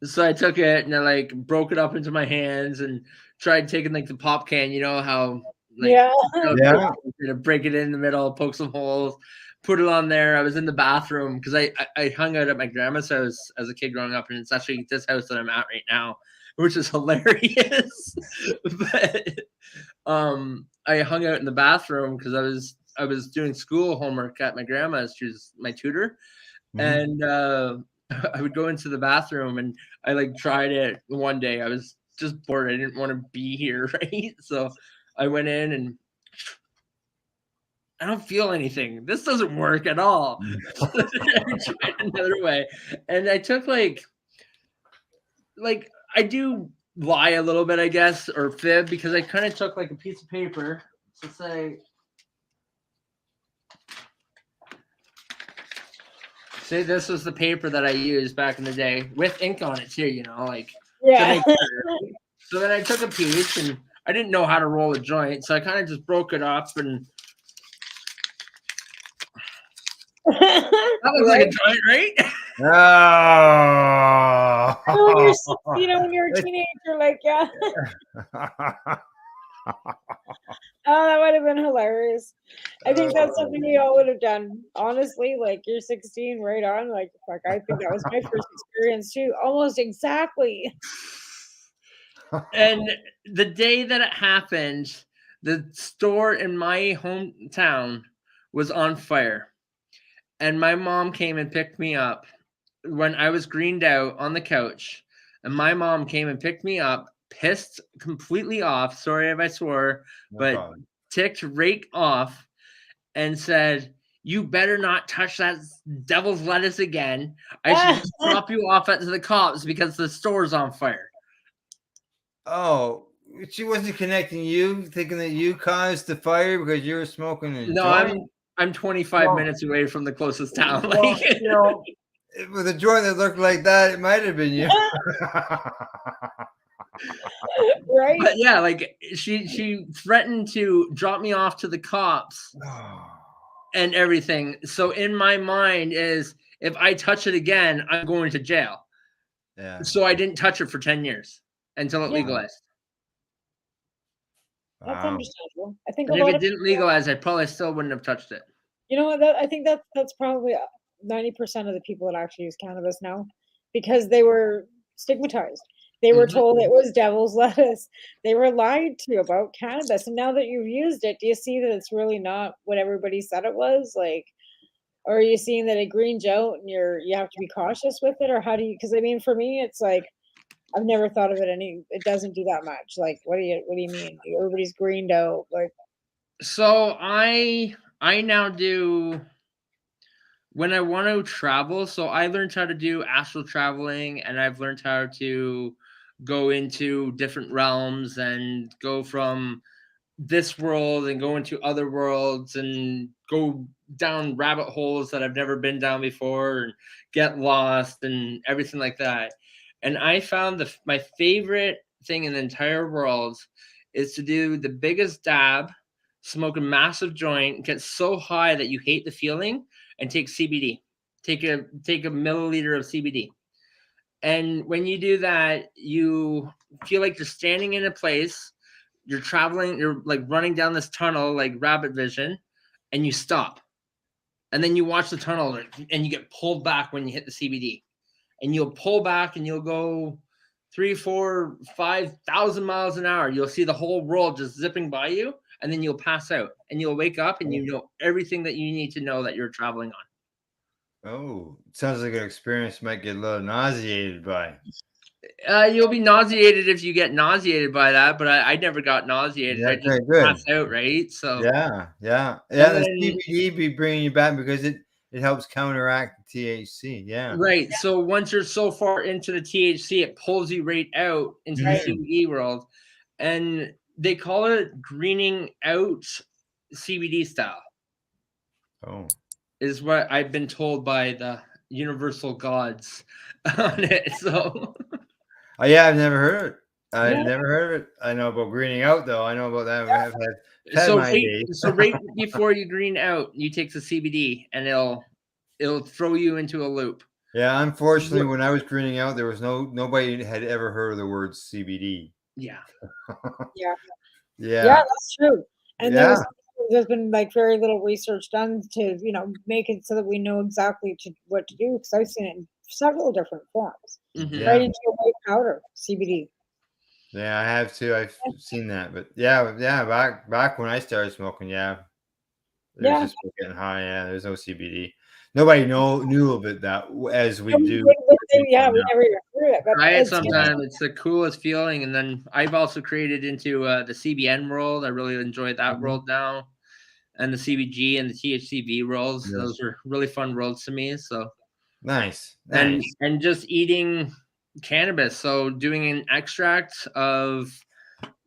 So I took it and I like broke it up into my hands and tried taking like the pop can, how like break it in the middle, poke some holes, put it on there. I was in the bathroom because I hung out at my grandma's house as a kid growing up, and it's actually this house that I'm at right now, which is hilarious. But I hung out in the bathroom because I was doing school homework at my grandma's. She was my tutor. And I would go into the bathroom and I like tried it one day. I was just bored. I didn't want to be here, right? So I went in and I don't feel anything. This doesn't work at all. So I tried another way. And I took like I do lie a little bit, I guess, or fib, because I kind of took like a piece of paper to say, this was the paper that I used back in the day with ink on it too, Yeah. So then I took a piece and I didn't know how to roll a joint. So I kind of just broke it up and that looks like a joint, right? Oh. When you're a teenager, like, yeah. Oh, that would have been hilarious. I think that's something we all would have done. Honestly, like you're 16, right on. Like, fuck, I think that was my first experience too. Almost exactly. And the day that it happened, the store in my hometown was on fire. And my mom came and picked me up when I was greened out on the couch. And my mom came and picked me up, pissed completely off. Sorry if I swore, No but problem. ticked right off and said, "You better not touch that devil's lettuce again. I should just drop you off at the cops because the store's on fire." Oh, she wasn't connecting you, thinking that you caused the fire because you were smoking a No, joint. I'm 25 Well, minute away from the closest town. well, Like, you know, with a joint that looked like that, it might have been you. Right? but yeah, like she threatened to drop me off to the cops and everything. So in my mind is if I touch it again, I'm going to jail. Yeah. So I didn't touch it for 10 years until it legalized. That's Wow. understandable. I think a And if lot it of didn't legalize, I probably still wouldn't have touched it. you know what? I think that's probably 90% of the people that actually use cannabis now, because they were stigmatized. They were told it was devil's lettuce. They were lied to about cannabis, and now that you've used it, do you see that it's really not what everybody said it was? Like, or are you seeing that it greens out and you have to be cautious with it, or how do you? Because I mean, for me, it's like I've never thought of it it doesn't do that much. Like, what do you mean? Like, everybody's greened out. Like, So I now do when I want to travel. So I learned how to do astral traveling, and I've learned how to go into different realms and go from this world and go into other worlds and go down rabbit holes that I've never been down before and get lost and everything like that. And I found my favorite thing in the entire world is to do the biggest dab, smoke a massive joint, get so high that you hate the feeling, and take CBD. Take a milliliter of CBD. And when you do that, you feel like you're standing in a place, you're traveling, you're like running down this tunnel like rabbit vision, and you stop. And then you watch the tunnel and you get pulled back when you hit the CBD. And you'll pull back and you'll go 3, 4, 5,000 miles an hour. You'll see the whole world just zipping by you, and then you'll pass out and you'll wake up and you know everything that you need to know that you're traveling on. Oh, sounds like an experience you might get a little nauseated by. You'll be nauseated if you get nauseated by that, but I never got nauseated. Yeah, I just okay, good. passed out, right? So Yeah. And The then- CBD be bringing you back because it helps counteract the THC. Yeah. right. So once you're so far into the THC, it pulls you right out into the CBD world, and they call it greening out CBD style. Oh. Is what I've been told by the universal gods on it. So Oh yeah, I've never heard of it. I've never heard of it. I know about greening out though. I know about that. I've had my days. right before you green out, you take the CBD and it'll throw you into a loop. Yeah, unfortunately, when I was greening out, there was nobody had ever heard of the word CBD. Yeah. yeah, Yeah, that's true. And yeah. there's been like very little research done to make it so that we know exactly what to do, because I've seen it in several different forms, right into a white powder CBD. Yeah, I have too. I've seen that, but yeah. Back when I started smoking, it was just getting high. Yeah, there's no CBD. Nobody knew of it that as we do. We never even heard it. But Try it sometime. It's the coolest feeling. And then I've also created into the CBN world. I really enjoy that world now, and the CBG and the THCV worlds. Yes. Those are really fun worlds to me. So nice. And just eating cannabis. So doing an extract of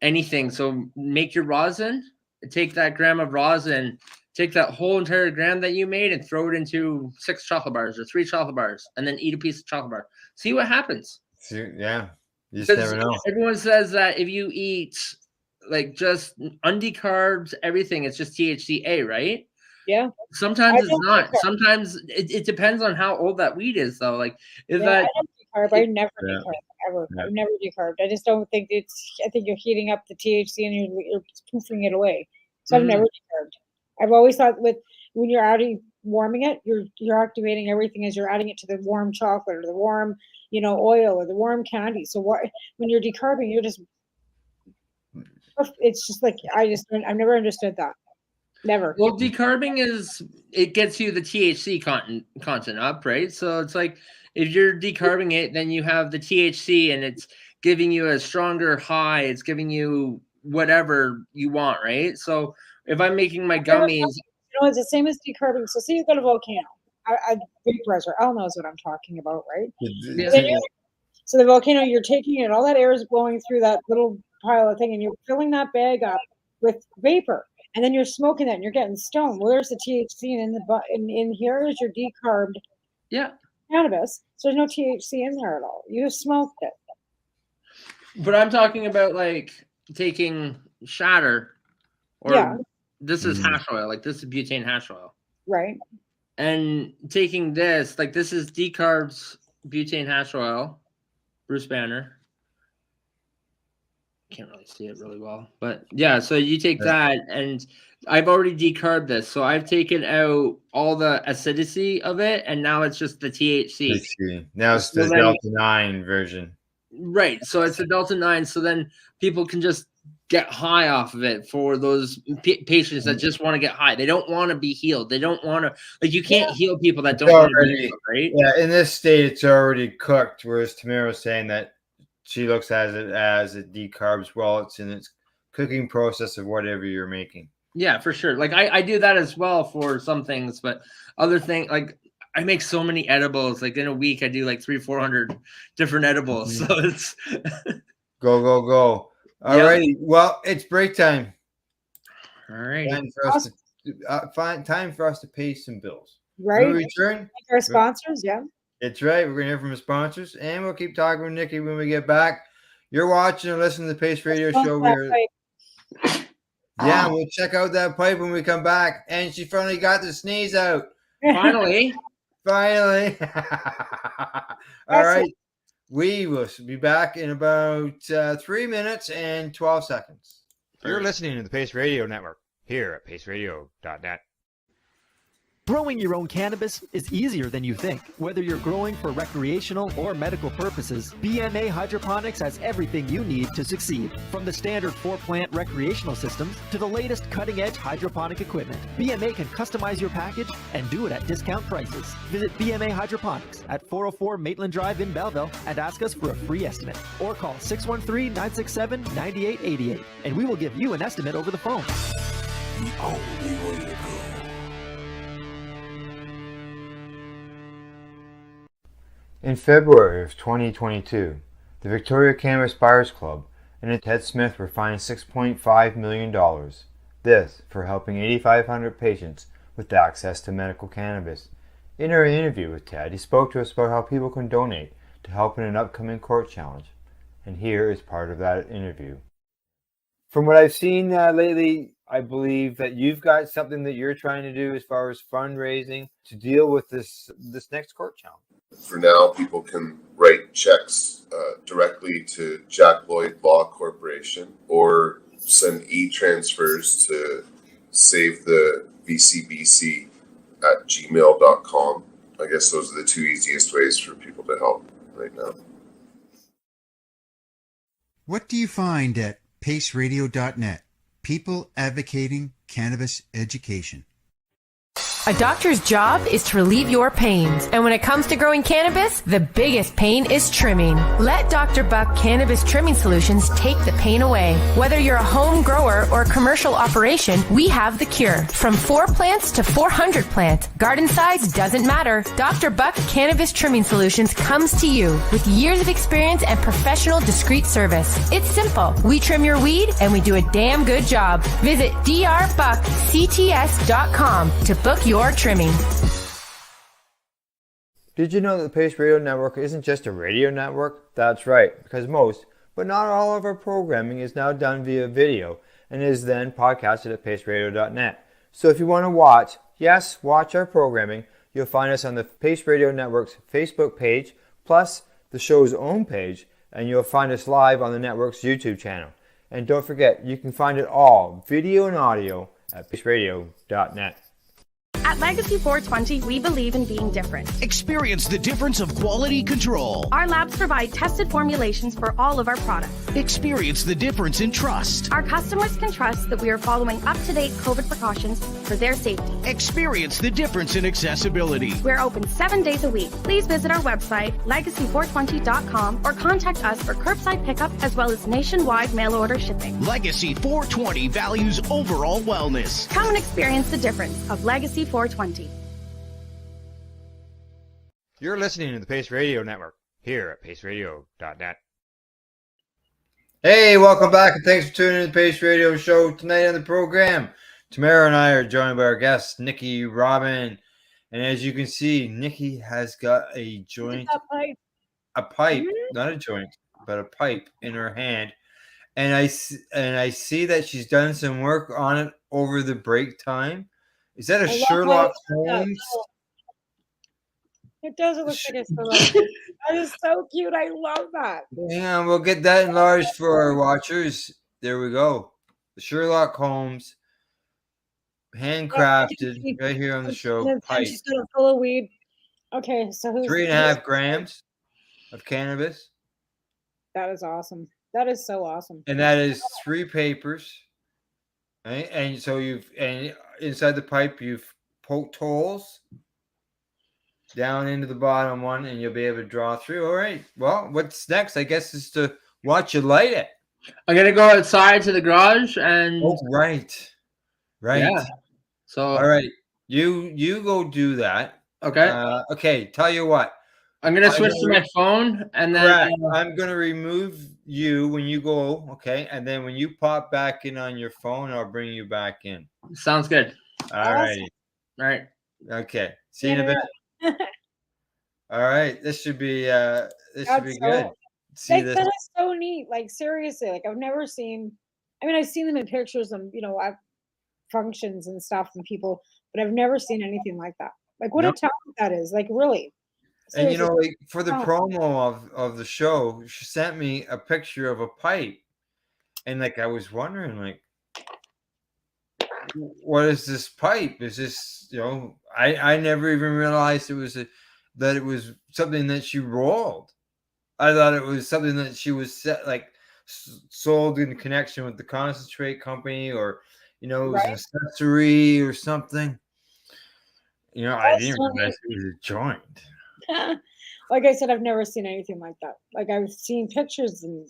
anything. So make your rosin. Take that gram of rosin. Take that whole entire gram that you made and throw it into 6 chocolate bars or 3 chocolate bars, and then eat a piece of chocolate bar. See what happens. Yeah, you just never know. Everyone says that if you eat like just undecarbs, everything, it's just THCA, right? Yeah. Sometimes it's not. Sometimes it depends on how old that weed is, though. Like if I don't decarb. I never decarb ever. I've never decarbed. I just don't think I think you're heating up the THC and you're poofing it away. So I've never decarved. I've always thought when you're adding warming it, you're activating everything as you're adding it to the warm chocolate or the warm, oil or the warm candy. So when you're decarbing, it's just like I've never understood that. Never. Well, decarbing it gets you the THC content up, right? So it's like if you're decarbing it, then you have the THC and it's giving you a stronger high. It's giving you whatever you want, right? So if I'm making my gummies, it's the same as decarbing. So say you've got a volcano, a vaporizer. Al knows what I'm talking about, right? So the volcano, you're taking it, all that air is blowing through that little pile of thing, and you're filling that bag up with vapor. And then you're smoking that and you're getting stoned. Well, there's the THC in here is your decarbed cannabis. So there's no THC in there at all. You just smoked it. But I'm talking about like taking shatter or this is hash oil. Like this is butane hash oil. Right. And taking this, like this is decarbed butane hash oil. Bruce Banner. Can't really see it really well, but yeah, so you take that, and I've already decarbed this, so I've taken out all the acidity of it, and now it's just the THC. Now it's the Delta 9 version, right? So it's the Delta 9, so then people can just get high off of it for those patients that just want to get high. They don't want to be healed. They don't want to, like, you can't heal people that don't want to be healed, right? Yeah, in this state, it's already cooked, whereas Tamara was saying that she looks at it as it decarbs while it's in its cooking process of whatever you're making. Yeah, for sure. Like I do that as well for some things, but other things, like I make so many edibles. Like in a week, I do like 300-400 different edibles. So it's go. All righty. Well, it's break time. All right. Time for us to pay some bills. Right. When we return, our sponsors. Yeah. It's right. We're going to hear from the sponsors, and we'll keep talking with Nikki when we get back. You're watching or listening to the Pace Radio Show. We'll check out that pipe when we come back. And she finally got the sneeze out. Finally. All right. We will be back in about 3 minutes and 12 seconds. You're listening to the Pace Radio Network here at paceradio.net. Growing your own cannabis is easier than you think. Whether you're growing for recreational or medical purposes, BMA Hydroponics has everything you need to succeed. From the standard 4-plant recreational systems to the latest cutting-edge hydroponic equipment, BMA can customize your package and do it at discount prices. Visit BMA Hydroponics at 404 Maitland Drive in Belleville and ask us for a free estimate. Or call 613-967-9888 and we will give you an estimate over the phone. The only way to go. In February of 2022, the Victoria Cannabis Buyers Club and Ted Smith were fined $6.5 million. This for helping 8,500 patients with access to medical cannabis. In our interview with Ted, he spoke to us about how people can donate to help in an upcoming court challenge. And here is part of that interview. From what I've seen lately, I believe that you've got something that you're trying to do as far as fundraising to deal with this next court challenge. For now, people can write checks directly to Jack Lloyd Law Corporation or send e-transfers to save the VCBC at gmail.com. I guess those are the two easiest ways for people to help right now. What do you find at paceradio.net? People advocating cannabis education. A doctor's job is to relieve your pains. And when it comes to growing cannabis, the biggest pain is trimming. Let Dr. Buck Cannabis Trimming Solutions take the pain away. Whether you're a home grower or a commercial operation, we have the cure. From 4 plants to 400 plants, garden size doesn't matter. Dr. Buck Cannabis Trimming Solutions comes to you with years of experience and professional discreet service. It's simple. We trim your weed and we do a damn good job. Visit drbuckcts.com to book your trimming. Did you know that the Pace Radio Network isn't just a radio network? That's right, because most, but not all of our programming is now done via video and is then podcasted at paceradio.net. So if you want to watch our programming, you'll find us on the Pace Radio Network's Facebook page, plus the show's own page, and you'll find us live on the network's YouTube channel. And don't forget, you can find it all, video and audio, at paceradio.net. At Legacy 420, we believe in being different. Experience the difference of quality control. Our labs provide tested formulations for all of our products. Experience the difference in trust. Our customers can trust that we are following up-to-date COVID precautions for their safety. Experience the difference in accessibility. We're open 7 days a week. Please visit our website, legacy420.com, or contact us for curbside pickup as well as nationwide mail order shipping. Legacy 420 values overall wellness. Come and experience the difference of Legacy 420. You're listening to the Pace Radio Network here at paceradio.net. Hey, welcome back, and thanks for tuning in to the Pace Radio Show. Tonight on the program, Tamara and I are joined by our guests, Nikki, Robin, and as you can see, Nikki has got a joint, a pipe, not a joint, but a pipe in her hand, and I see that she's done some work on it over the break time. Is that a Sherlock Holmes? It does look like a Sherlock Holmes. That is so cute. I love that. Yeah, we'll get that enlarged for our watchers. There we go. The Sherlock Holmes, handcrafted, right here on the show. Pipe. She's got it full of weed. Okay, so who's 3.5 grams of cannabis. That is awesome. That is so awesome. And that is 3 papers. Right? And so and inside the pipe you've poked holes down into the bottom one, and you'll be able to draw through. All right. Well, what's next? I guess is to watch you light it. I'm gonna go outside to the garage and. Oh, right. Yeah. So. All right. You go do that. Okay. Okay. Tell you what. I'm gonna switch to my phone, and then I'm gonna remove you when you go. Okay, and then when you pop back in on your phone, I'll bring you back in. Sounds good. All right. All right. Okay. See you in a bit. All right. This should be good. See this. That is so neat. Like seriously, like I've never seen. I mean, I've seen them in pictures and at functions and stuff and people, but I've never seen anything like that. Like what a talent that is. Like really. And like for the promo of the show, she sent me a picture of a pipe, and like I was wondering, like, what is this pipe? Is this I never even realized it was that it was something that she rolled. I thought it was something that she was sold in connection with the concentrate company, or it was an accessory or something. I didn't realize it was a joint. Like I said, I've never seen anything like that. Like I've seen pictures and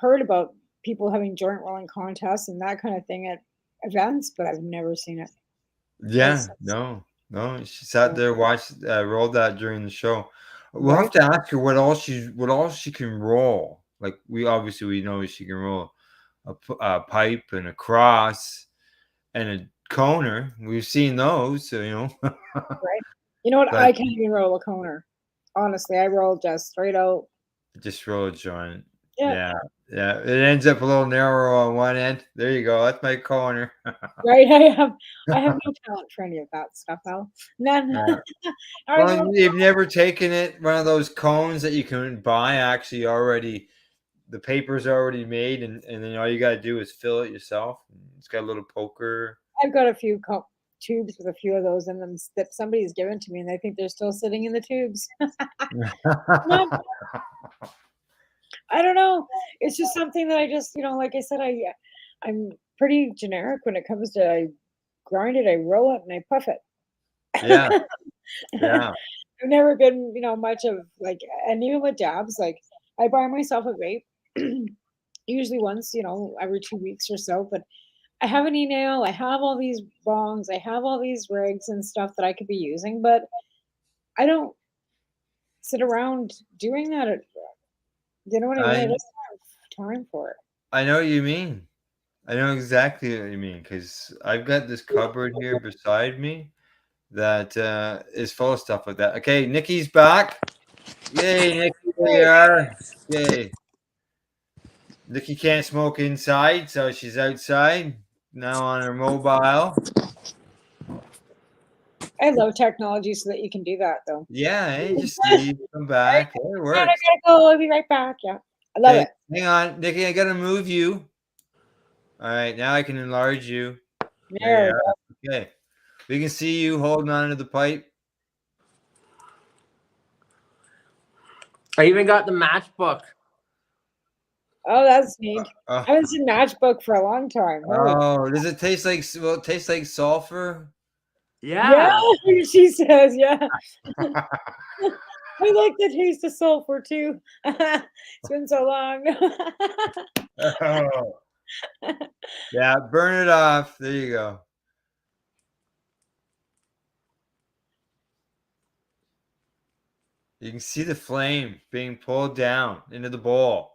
heard about people having joint rolling contests and that kind of thing at events, but I've never seen it. Yeah, no. She sat there, watched, rolled that during the show. We'll have to ask her what all she can roll. Like we know she can roll a pipe and a cross and a coner. We've seen those, so right. You know what? I can't even roll a coner. Honestly, I roll just straight out. Just roll a joint. Yeah. It ends up a little narrow on one end. There you go. That's my corner. Right. I have no talent for any of that stuff, Al. None. Well, you've never taken one of those cones that you can buy actually already. The paper's already made, and then all you got to do is fill it yourself. It's got a little poker. I've got a few tubes with a few of those in them that somebody's given to me, and I think they're still sitting in the tubes. I don't know. It's just something that I just, like I said, I'm pretty generic when it comes to I grind it, I roll it, and I puff it. Yeah. I've never been, much of and even with dabs, like I buy myself a vape, usually once, every 2 weeks or so, but I have an e-nail, I have all these bongs, I have all these rigs and stuff that I could be using, but I don't sit around doing that. You know what I mean? I just don't have time for it. I know what you mean. I know exactly what you mean, because I've got this cupboard here beside me that is full of stuff like that. Okay, Nikki's back. Yay, Nikki, there you are. Yay. Nikki can't smoke inside, so she's outside now on her mobile. I love technology so that you can do that, though. Yeah, hey, just leave, come back. It works. I gotta go. I'll be right back. Yeah. I love Okay, it. hang on, Nikki. I gotta move you. All right, now I can enlarge you. There There you we are. Okay, we can see you holding on to the pipe. I even got the matchbook. Oh, that's neat. Uh, I haven't seen Matchbook for a long time. Holy oh, does it taste like? Well, it tastes like sulfur. yeah, Yeah. she says, yeah. I like the taste of sulfur too. It's been so long. Oh, yeah, burn it off. There you go. You can see the flame being pulled down into the bowl.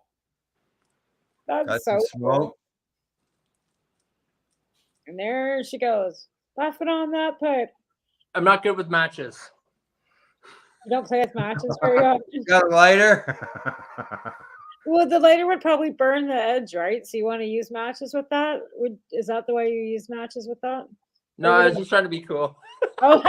Got That's some so smoke. cool. And there she goes, laughing on that pipe. I'm not good with matches. You don't play with matches very often. Got a lighter? Well, the lighter would probably burn the edge, right? So you want to use matches with that? Is that the way you use matches with that? No, I was just trying to be cool. Oh,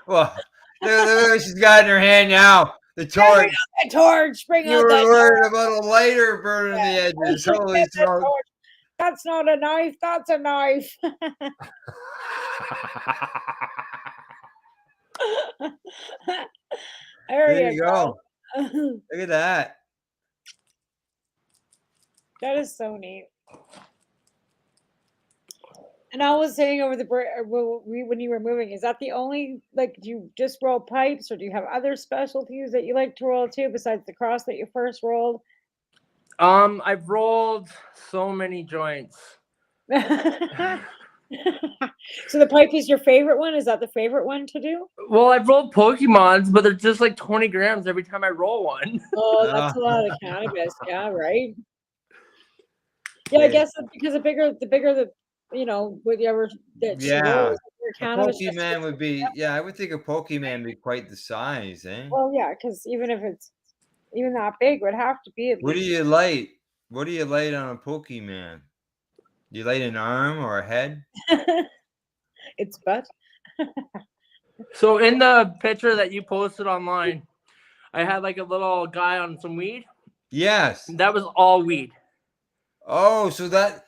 Well, look what she's got in her hand now. The bring torch. out that torch. Bring You out were that worried torch. about a lighter burning the edges. Holy Get that smoke. torch. That's not a knife. That's a knife. There you go. Look at that. That is so neat. And I was saying over the break when you were moving, is that the only, like, do you just roll pipes, or do you have other specialties that you like to roll too besides the cross that you first rolled? I've rolled so many joints. So the pipe is your favorite one? Is that the favorite one to do? Well, I've rolled Pokemons, but they're just like 20 grams every time I roll one. Oh, that's a lot of cannabis. Yeah, right. Yeah, I guess because the bigger the whatever that she Yeah. rolls, the A cannabis just Pokemon would be, yeah, I would think a Pokemon would be quite the size, eh? well, yeah, because even if it's even that big, would have to be at What do least. you light? What do you light on a Pokemon? Do you light an arm or a head? It's butt. So in the picture that you posted online, I had like a little guy on some weed. Yes. That was all weed. Oh, so that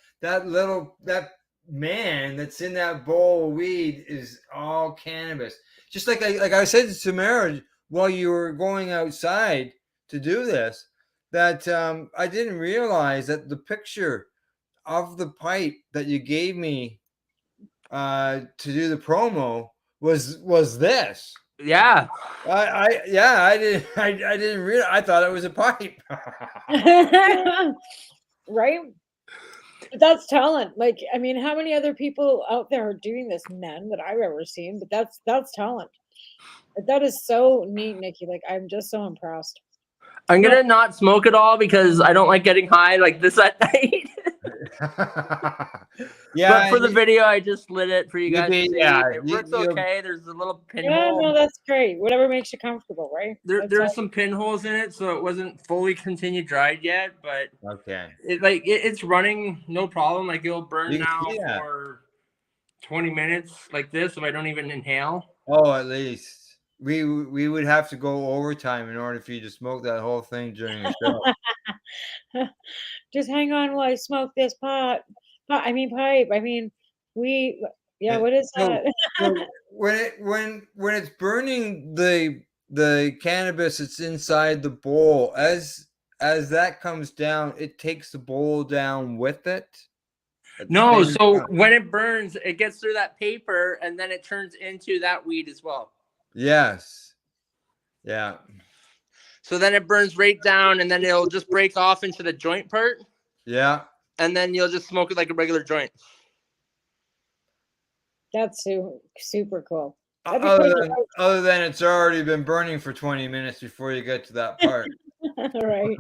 man that's in that bowl of weed is all cannabis. Just like I said to Tamara while you were going outside to do this, that I didn't realize that the picture of the pipe that you gave me to do the promo was this. Yeah. I didn't realize. I thought it was a pipe. Right? But that's talent. Like, I mean, how many other people out there are doing this? None that I've ever seen, but that's talent. That is so neat, Nikki. Like, I'm just so impressed. I'm gonna not smoke it all because I don't like getting high like this at night. Yeah, but for the video, I just lit it for you guys to see. Yeah, It works okay. There's a little Yeah, pinhole. no, that's great. Whatever makes you comfortable, right? There's some pinholes in it, so it wasn't fully continued dried yet, but okay. It's running no problem. Like it'll burn You can now see that. for 20 minutes like this if I don't even inhale. Oh, at least we would have to go overtime in order for you to smoke that whole thing during the show. Just hang on while I smoke this pipe. I mean, yeah. What is that? So when it's burning the cannabis that's inside the bowl, as that comes down, it takes the bowl down with it. No, so when it burns, it gets through that paper and then it turns into that weed as well. Yes. Yeah. So then it burns right down and then it'll just break off into the joint part. Yeah. And then you'll just smoke it like a regular joint. That's super cool. Other than it's already been burning for 20 minutes before you get to that part. Right.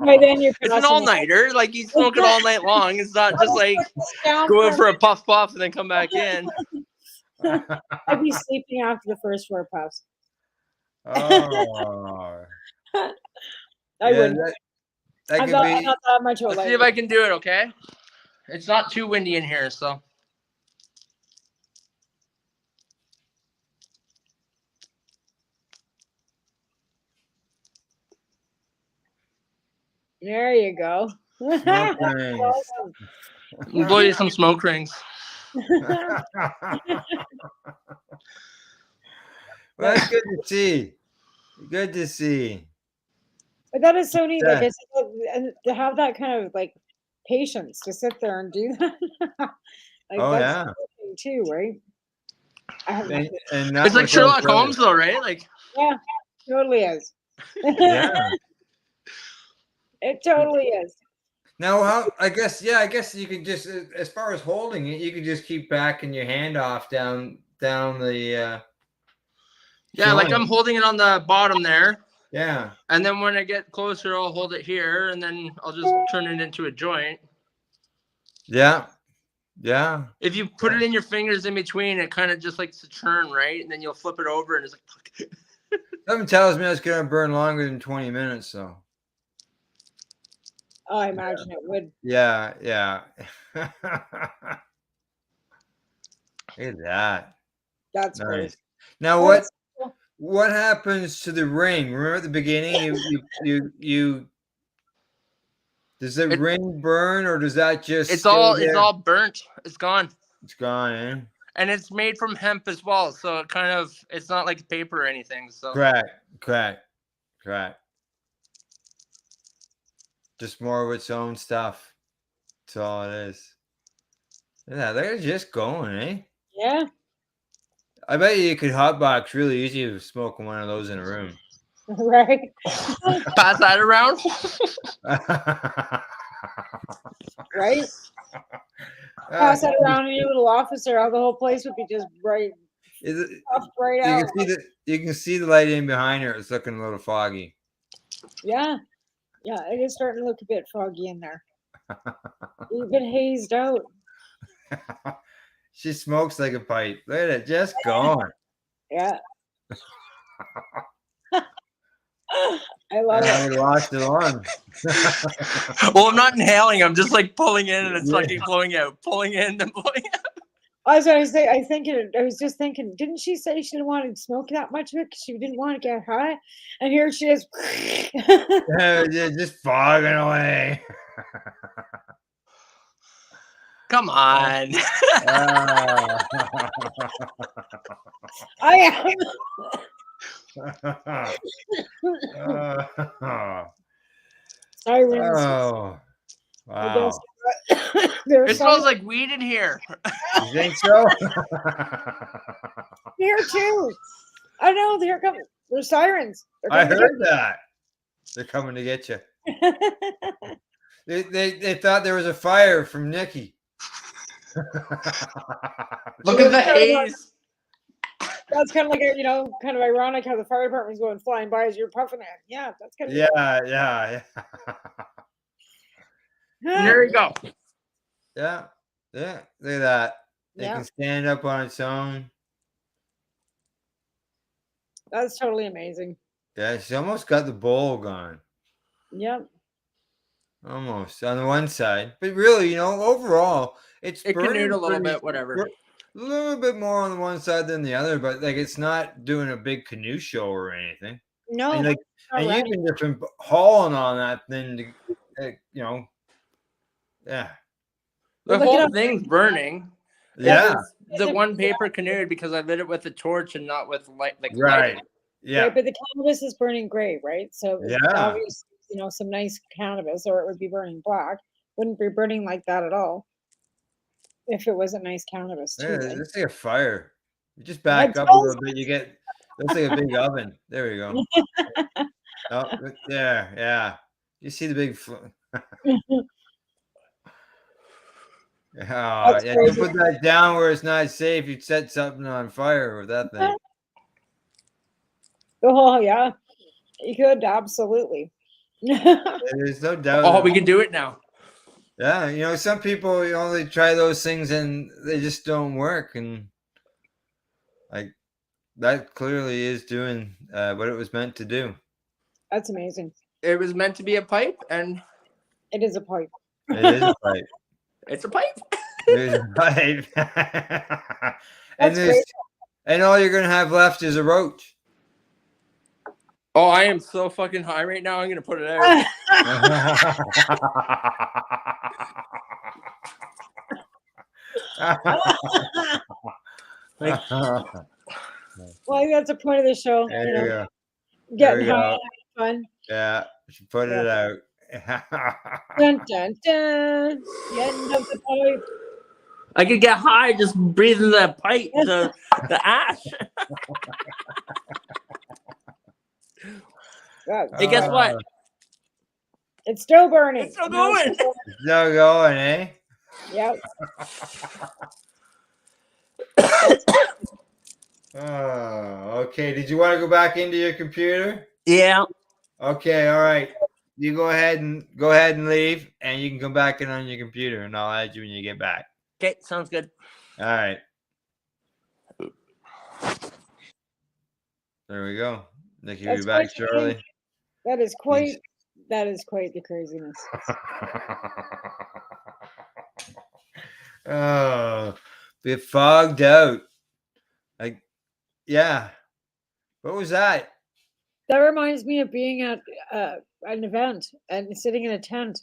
By then you're it's an all-nighter. Like you smoke it all night long. It's not just like going for a puff and then come back in. I'd be sleeping after the first 4 puffs. Oh. I wouldn't. I'm not that much of a Let's see if I can do it, okay? It's not too windy in here, so. There you go. Smoke rings. Blow you some smoke rings. Well, that's good to see. Good to see. But that is so neat. Like Yeah. I said, and to have that kind of like patience to sit there and do that. Like Oh that's yeah. something too, right? And not It's like without Sherlock drugs. Holmes, though, right? Like, Yeah, totally is. Yeah. It totally is. Now, I guess you could just, as far as holding it, you could just keep backing your hand off down the. yeah, like joint. I'm holding it on the bottom there. Yeah. And then when I get closer, I'll hold it here, and then I'll just turn it into a joint. Yeah. Yeah. If you put it in your fingers in between, it kind of just likes to churn, right? And then you'll flip it over, and it's like. Something tells me it's gonna burn longer than 20 minutes, though. Oh, I imagine it would. Yeah. Yeah. Look at that. That's Nice. great. Now, Well, it's cool. what happens to the ring? Remember at the beginning, you does the ring burn, or does that just It's stay all there? burnt. It's gone. It's gone, eh? And it's made from hemp as well, so it's not like paper or anything. So Correct. Just more of its own stuff. That's all it is. Yeah, they're just going, eh? Yeah. I bet you could hotbox really easy with smoking one of those in a room. Right. Pass that around. Right. Pass that around in your little office, or the whole place would be just right out. You can see the light in behind her. It's looking a little foggy. Yeah. Yeah, it is starting to look a bit foggy in there. You've been hazed out. She smokes like a pipe. Look at it, just going. Yeah. I love it. We lost it on. Well, I'm not inhaling. I'm just like pulling in, and it's fucking blowing out. Pulling in, then blowing out. I was just thinking, didn't she say she didn't want to smoke that much of it because she didn't want to get high? And here she is. Yeah, just fogging away. Come on. I am. Sirens. Oh, wow. It smells like weed in here. You think so? Here too. I know they're coming. They're sirens. I heard that. They're coming to get you. They thought there was a fire from Nikki. Look at the haze. That's kind of like kind of ironic how the fire department's going flying by as you're puffing it. Yeah, that's kind of Yeah. There you go. Yeah. Look at that. It can stand up on its own. That's totally amazing. Yeah, she almost got the bowl gone. Yep. Almost on the one side, but really, overall, it canoed a little bit, whatever. A little bit more on the one side than the other, but like it's not doing a big canoe show or anything. No, and you've been just been hauling on that thing to, yeah. The whole thing's burning. Yeah. The one paper canoed because I lit it with a torch and not with light. Right. Yeah. Right, but the cannabis is burning gray, right? So obviously, some nice cannabis, or it would be burning black. Wouldn't be burning like that at all if it wasn't nice cannabis too. Yeah, it's like a fire. You just back up a little bit, you get looks like a big oven. There we go. Oh, there, yeah. You see the big don't put that down where it's not safe. You'd set something on fire with that thing. Oh yeah, you could absolutely. There's no doubt. Oh, we can do it now. Yeah, some people, they try those things and they just don't work, and like that clearly is doing what it was meant to do. That's amazing. It was meant to be a pipe, and it is a pipe. It is a pipe. It's a pipe. It is a pipe. And all you're gonna have left is a roach. Oh, I am so fucking high right now. I'm gonna put it out. Like, Well, that's the point of the show. There You you know, go. There getting we high, go. having fun. Yeah, she put Yeah. it out. Dun dun dun. The end of the pipe. I could get high just breathing the pipe, the ash. Hey, guess what? It's still burning. It's still No, going. Still going, eh? Yep. Oh, okay. Did you want to go back into your computer? Yeah. Okay, all right. You go ahead and leave, and you can come back in on your computer, and I'll add you when you get back. Okay, sounds good. All right. There we go. Nikki, will be back shortly. That is quite the craziness. Oh, bit fogged out. Like, yeah. What was that? That reminds me of being at an event and sitting in a tent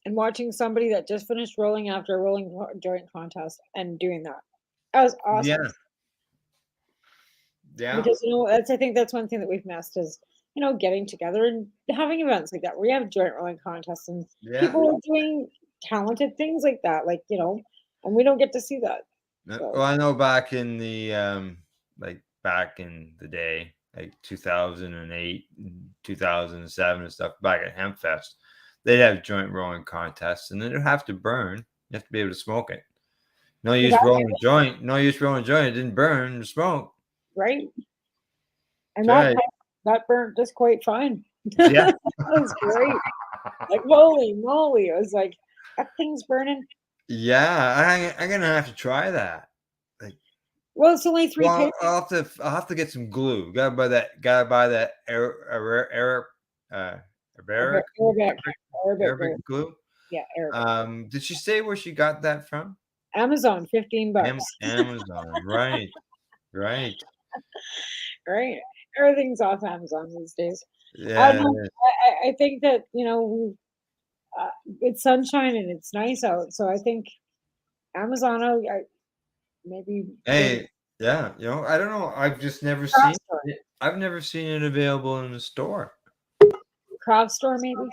and watching somebody that just finished rolling after a rolling joint contest and doing that. That was awesome. Yeah. Yeah. Because I think that's one thing that we've missed is getting together and having events like that where you have joint rolling contests and people are doing talented things like that, and we don't get to see that. So. Well, I know back in the back in the day, like 2008, 2007 and stuff, back at Hempfest, they'd have joint rolling contests, and then it'd have to burn. You have to be able to smoke it. No use rolling a joint. No use rolling a joint. It didn't burn the smoke. Right. And right. that burnt just quite fine. Yeah. That was great. Like, holy moly. It was like, that thing's burning. Yeah, I'm gonna have to try that. Well, it's only 3 papers. I'll have to get some glue. Gotta buy that Arabic glue. Yeah, Arabic. Did she say where she got that from? Amazon, $15. Amazon, right. Right. Everything's off Amazon these days. Yeah. I think that it's sunshine and it's nice out, so I think Amazon maybe. Hey, yeah, I don't know. I've just never seen it. I've never seen it available in the store. Craft store, maybe.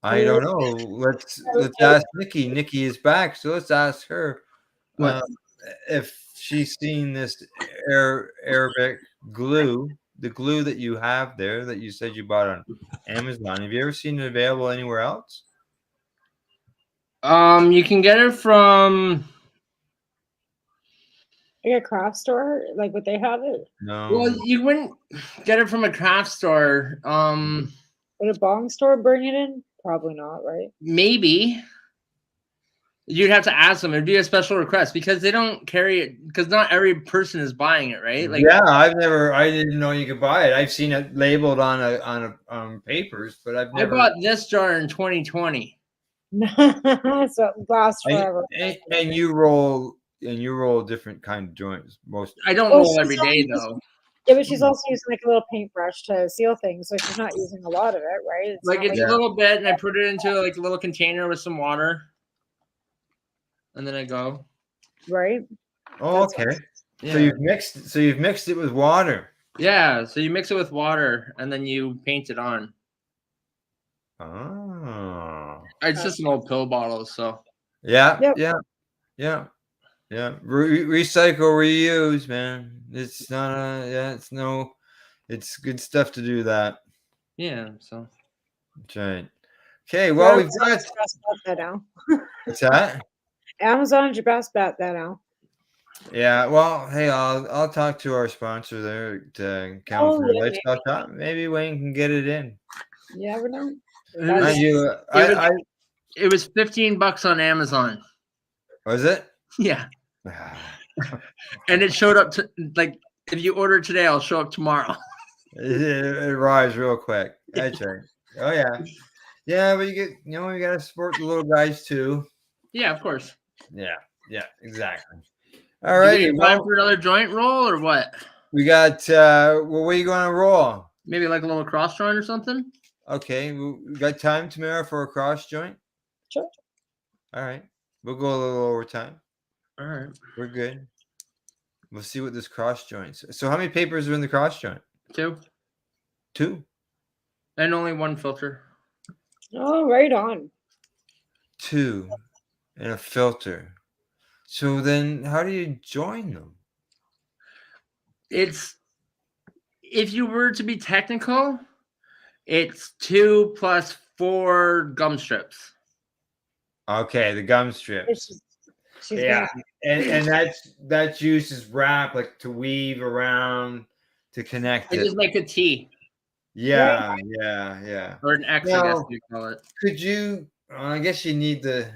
I don't know. Let's ask Nikki. Nikki is back, so let's ask her if she's seen this Arabic glue, the glue that you have there that you said you bought on Amazon. Have you ever seen it available anywhere else? You can get it from like a craft store, like what they have it. No. Well, you wouldn't get it from a craft store. Would a bong store bring it in? Probably not, right? Maybe. You'd have to ask them. It'd be a special request because they don't carry it. Because not every person is buying it, right? Like, yeah, I didn't know you could buy it. I've seen it labeled on papers, but I've never. I bought this jar in 2020. So it lasts forever. And you roll different kind of joints. I don't roll every day though. Yeah, but she's also using like a little paintbrush to seal things, so she's not using a lot of it, right? It's a little bit, and I put it into like a little container with some water, and then I go. Right. Oh, okay. Yeah. So you've mixed it with water. Yeah. So you mix it with water, and then you paint it on. Oh. It's just an old pill bottle, so. Yeah. Yep. Yeah. Recycle, reuse, man. It's not it's good stuff to do that. Yeah, so. That's right. Okay, well, we've got that now. What's that? Amazon's your best bet that now. Yeah, well, hey, I'll talk to our sponsor there to Campbellford Lifestyle Shop. Maybe Wayne can get it in. You never know. It was $15 on Amazon. Was it? Yeah. And it showed up if you order today, I'll show up tomorrow. It arrives real quick. That's right. Oh yeah. Yeah, but you gotta support the little guys too. Yeah, of course. Yeah, exactly. All right. Time for another joint roll or what? We got what are you gonna roll? Maybe like a little cross joint or something. Okay, we got time, Tamara, for a cross joint? Sure. All right. We'll go a little over time. All right. We're good. We'll see what this cross joints. So how many papers are in the cross joint? 2. 2. And only 1 filter. Oh, right on. 2 and a filter. So then how do you join them? It's, if you were to be technical, it's 2 plus 4 gum strips. Okay, the gum strips. She's Yeah, and that juice is wrapped like to weave around to connect It it. is like a T. Yeah, yeah. Or an X, I guess you call it. Could you? I guess you need the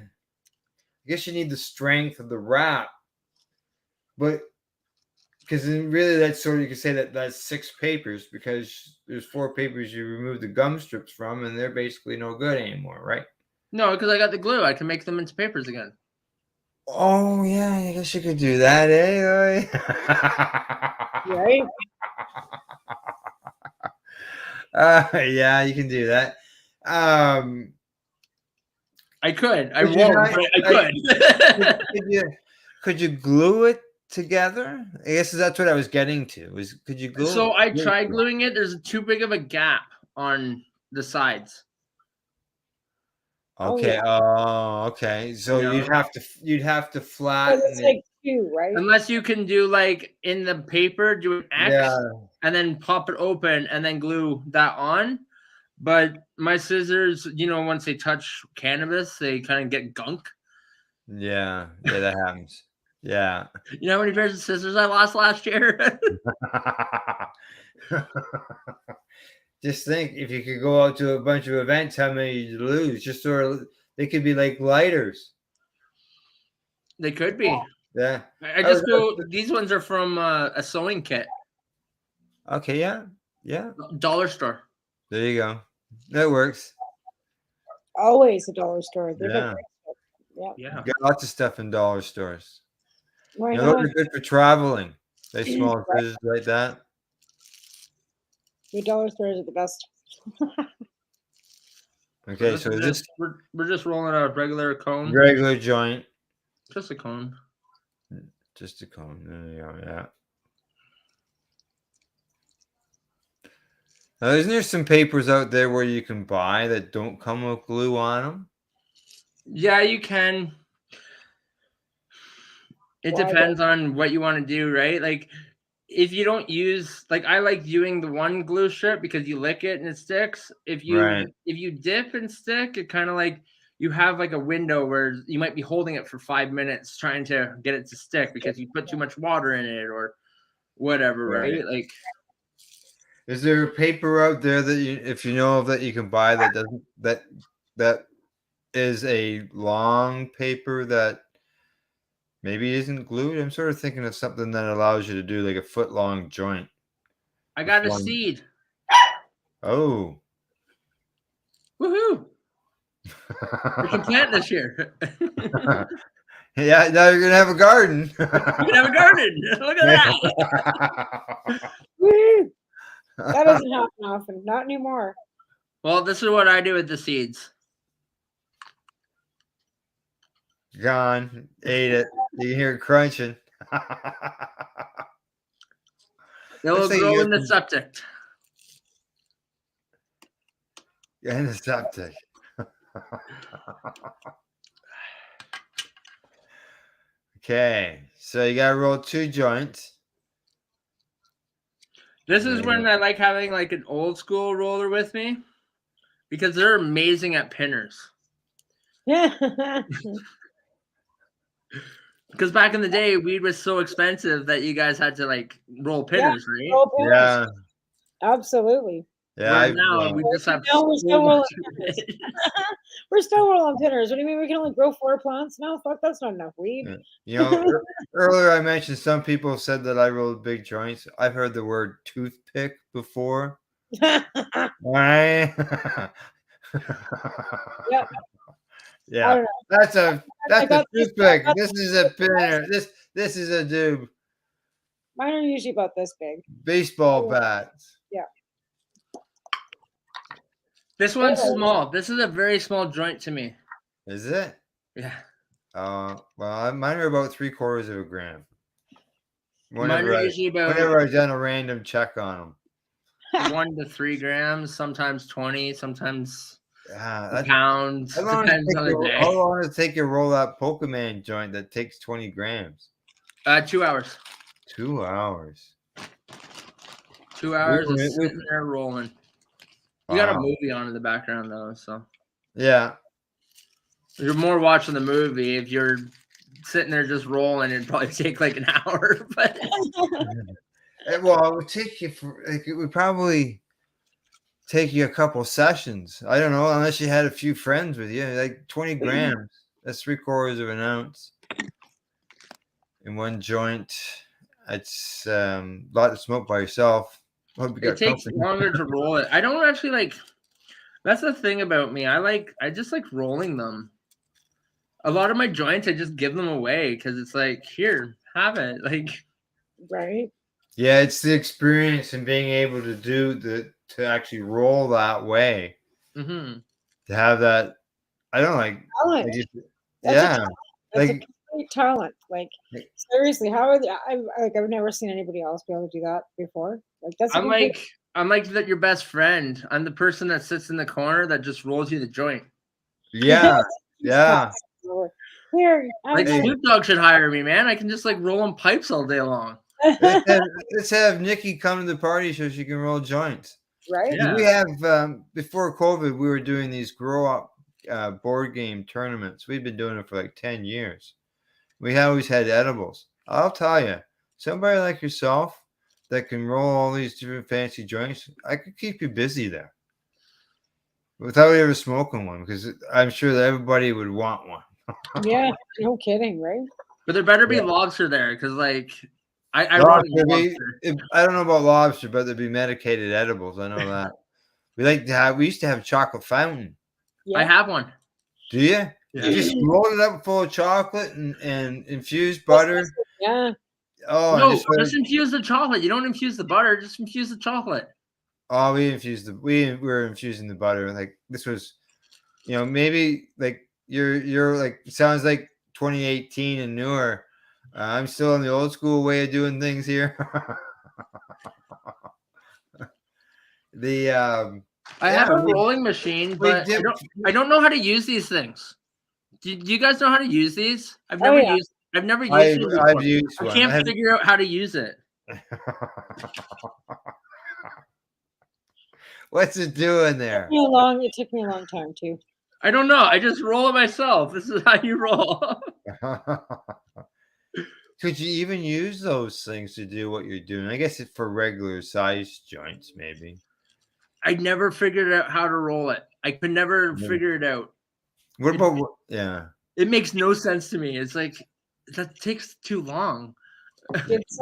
strength of the wrap, but because really that's sort of, you could say that that's 6 papers because there's 4 papers you remove the gum strips from, and they're basically no good anymore, right? No, because I got the glue. I can make them into papers again. Oh yeah, I guess you could do that, eh? Right. Yeah, you can do that. I could. I Could you won't, not- but I could. Could you glue it together? I guess that's what I was getting to. Could you glue? So I glue tried it? gluing it. There's too big of a gap on the sides. Okay. Oh, okay. So Yeah. you'd have to But flatten it's it. like 2, right? Unless you can do like in the paper, do an X Yeah. and then pop it open and then glue that on. But my scissors, once they touch cannabis, they kind of get gunk. Yeah, that happens. Yeah. You know how many pairs of scissors I lost last year? Just think, if you could go out to a bunch of events, how many you'd lose? Just sort of, they could be like lighters. They could be. Yeah. I just feel these ones are from a sewing kit. Okay. Yeah. Dollar store. There you go. That works. Always a dollar store. They've got Yeah. great stuff. Yeah. Yeah. Got lots of stuff in dollar stores. Why Those not? are good for traveling. They small scissors like that. Your dollar stores are the best. Okay, so this we're just rolling a regular cone. regular joint, Just a cone. just a cone. There you go. Yeah. Now, isn't there some papers out there where you can buy that don't come with glue on them? Yeah, you can. It Why depends on what you want to do, right? Like, if you don't use, like, I like doing the one glue strip because you lick it and it sticks. If you dip and stick, it kind of like you have like a window where you might be holding it for 5 minutes trying to get it to stick because you put too much water in it or whatever, right? Like, is there a paper out there that you, if you know of, that you can buy that doesn't that is a long paper that maybe isn't glued? I'm sort of thinking of something that allows you to do like a foot-long joint. I got a seed. Oh. Woohoo! We can plant this year. Yeah, now you're gonna have a garden. You can have a garden. Look at that. Woo! That doesn't happen often. Not anymore. Well, this is what I do with the seeds. Gone. Ate it. You can hear it crunching. They will grow in the septic. In the septic. Okay, so you gotta roll 2 joints. This is when I like having like an old school roller with me because they're amazing at pinners. Yeah. Because back in the day, weed was so expensive that you guys had to like roll pinners, right? roll pinners. Yeah. Absolutely. Yeah. Now we just have No, we're so still rolling much pinners. We're still rolling pinners. What do you mean we can only grow 4 plants? No, fuck, that's not enough weed. You know, earlier I mentioned some people said that I rolled big joints. I've heard the word toothpick before. Right? Yep. Yeah. That's a toothpick. got This is a pinner. This is a doob. Mine are usually about this big. Baseball bats. Yeah. This one's small. This is a very small joint to me. Is it? Yeah. Well, mine are about 3/4 of a gram. Mine are usually about Whenever I've done a random check on them. 1 to 3 grams, sometimes 20, sometimes Yeah, pounds. Depends on the day. How long does it take you to roll that Pokemon joint that takes 20 grams? 2 hours. 2 hours. 2 hours of sitting there rolling. You got a movie on in the background though, so yeah. You're more watching the movie. If you're sitting there just rolling, it'd probably take like an hour. But well, it would take you it would probably take you a couple sessions. I don't know, unless you had a few friends with you. Like 20 grams. That's 3/4 of an ounce in one joint. It's a lot to smoke by yourself. It takes longer to roll it. I don't actually like. That's the thing about me. I just like rolling them. A lot of my joints, I just give them away because it's like, here, have it. Like, right? Yeah, it's the experience and being able to actually roll that way. Mm-hmm. To have that, I don't like. Talent. That's a complete talent. Like seriously, how are I've never seen anybody else be able to do that before. Like that's. I'm like that your best friend. I'm the person that sits in the corner that just rolls you the joint. Yeah, yeah. Here, like Snoop Dogg should hire me, man. I can just like roll on pipes all day long. Let's have Nikki come to the party so she can roll joints. Right. Yeah. We have before COVID, we were doing these grow up board game tournaments. We've been doing it for like 10 years. We always had edibles. I'll tell you, somebody like yourself that can roll all these different fancy joints, I could keep you busy there without ever smoking one, because I'm sure that everybody would want one. Yeah, no kidding, right? But there better be lobster there, because like I don't know about lobster, but there'd be medicated edibles. I know that. We used to have a chocolate fountain. Yeah. I have one. Do you? Yeah. You just roll it up full of chocolate and infuse butter. Yeah. Oh no, just infuse the chocolate. You don't infuse the butter, just infuse the chocolate. Oh, we were infusing the butter. Like this was, maybe like you're like, it sounds like 2018 and newer. I'm still in the old school way of doing things here. I have a rolling machine, but I don't know how to use these things. Do you guys know how to use these? I've never used it. I've used one. I can't figure out how to use it. What's it doing there? It took me a long time too. I don't know. I just roll it myself. This is how you roll. Could you even use those things to do what you're doing? I guess it's for regular size joints, maybe. I never figured out how to roll it. I could never figure it out. What about yeah? It makes no sense to me. It's like that takes too long. It's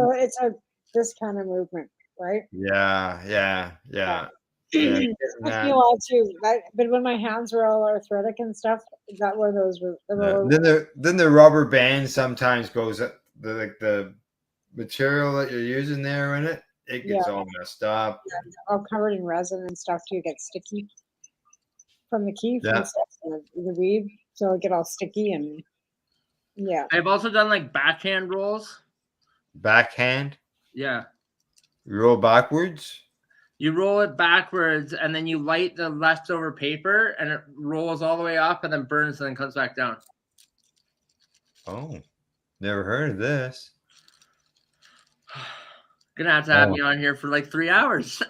this kind of movement, right? Yeah. It took me a while too, but when my hands were all arthritic and stuff, that were those. Then the rubber band sometimes goes up. The material that you're using there in it gets all messed up. Yeah, all covered in resin and stuff too. It gets sticky from the keef and stuff, and the weed, so it get all sticky and I've also done like backhand rolls. Backhand? Yeah. You roll backwards? You roll it backwards and then you light the leftover paper and it rolls all the way up and then burns and then comes back down. Oh, never heard of this. Gonna have to have me on here for like 3 hours.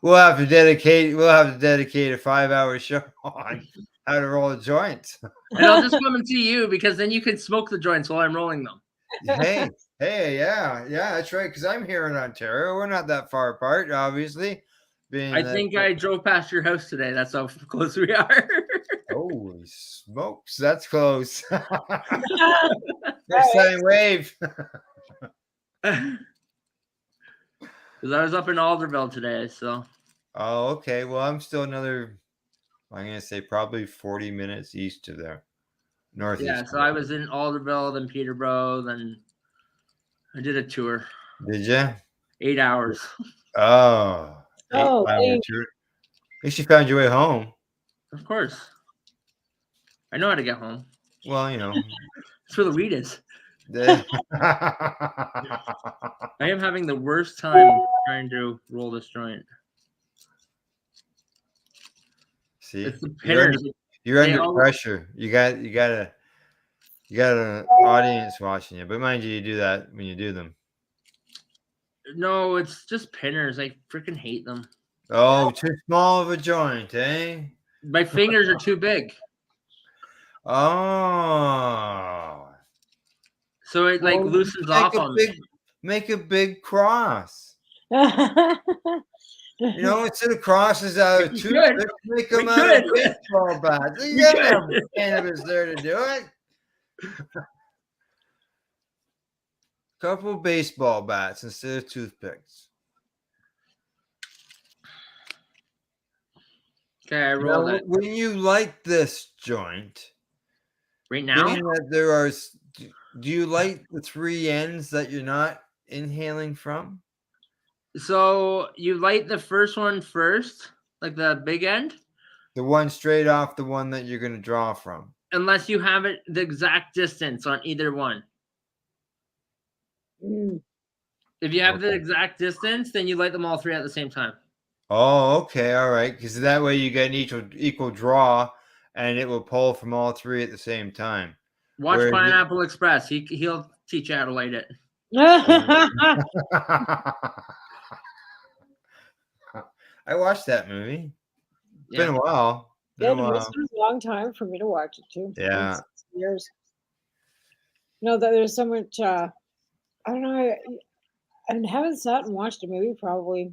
We'll have to dedicate a 5-hour show on how to roll a joint. And I'll just come and see you because then you can smoke the joints while I'm rolling them. Hey, yeah, that's right. Because I'm here in Ontario. We're not that far apart, obviously. I think I drove past your house today. That's how close we are. Holy smokes, that's close. Next time, wave. Because I was up in Alderville today, so. Oh, okay. Well, I'm still I'm going to say probably 40 minutes east of there. Northeast. Yeah, so I was in Alderville, then Peterborough, then I did a tour. Did you? 8 hours. Oh, Oh, thank At least you found your way home. Of course. I know how to get home. Well, you know. That's where the weed is. I am having the worst time trying to roll this joint. See, it's the you're pinners. under pressure. You got an audience watching you, but mind you do that when you do them. No, it's just pinners. I freaking hate them. Oh, too small of a joint, eh? My fingers are too big. Oh. So it like loosens off on me. Make a big cross. You know, instead of crosses out of toothpicks, make them out of baseball bats. You gotta have cannabis there to do it. Couple baseball bats instead of toothpicks. Okay, I rolled it. When you light this joint, right now, that do you light the three ends that you're not inhaling from? So you light the first one first, like the big end? The one straight off the one that you're going to draw from. Unless you have it the exact distance on either one. If you have the exact distance, then you light them all three at the same time. Oh, okay. All right. Because that way you get an equal draw and it will pull from all three at the same time. Watch Pineapple Express. He'll teach you how to light it. I watched that movie. It's been a while. It was a long time for me to watch it too. Yeah. Years. No, that there's so much. I don't know. I haven't sat and watched a movie probably.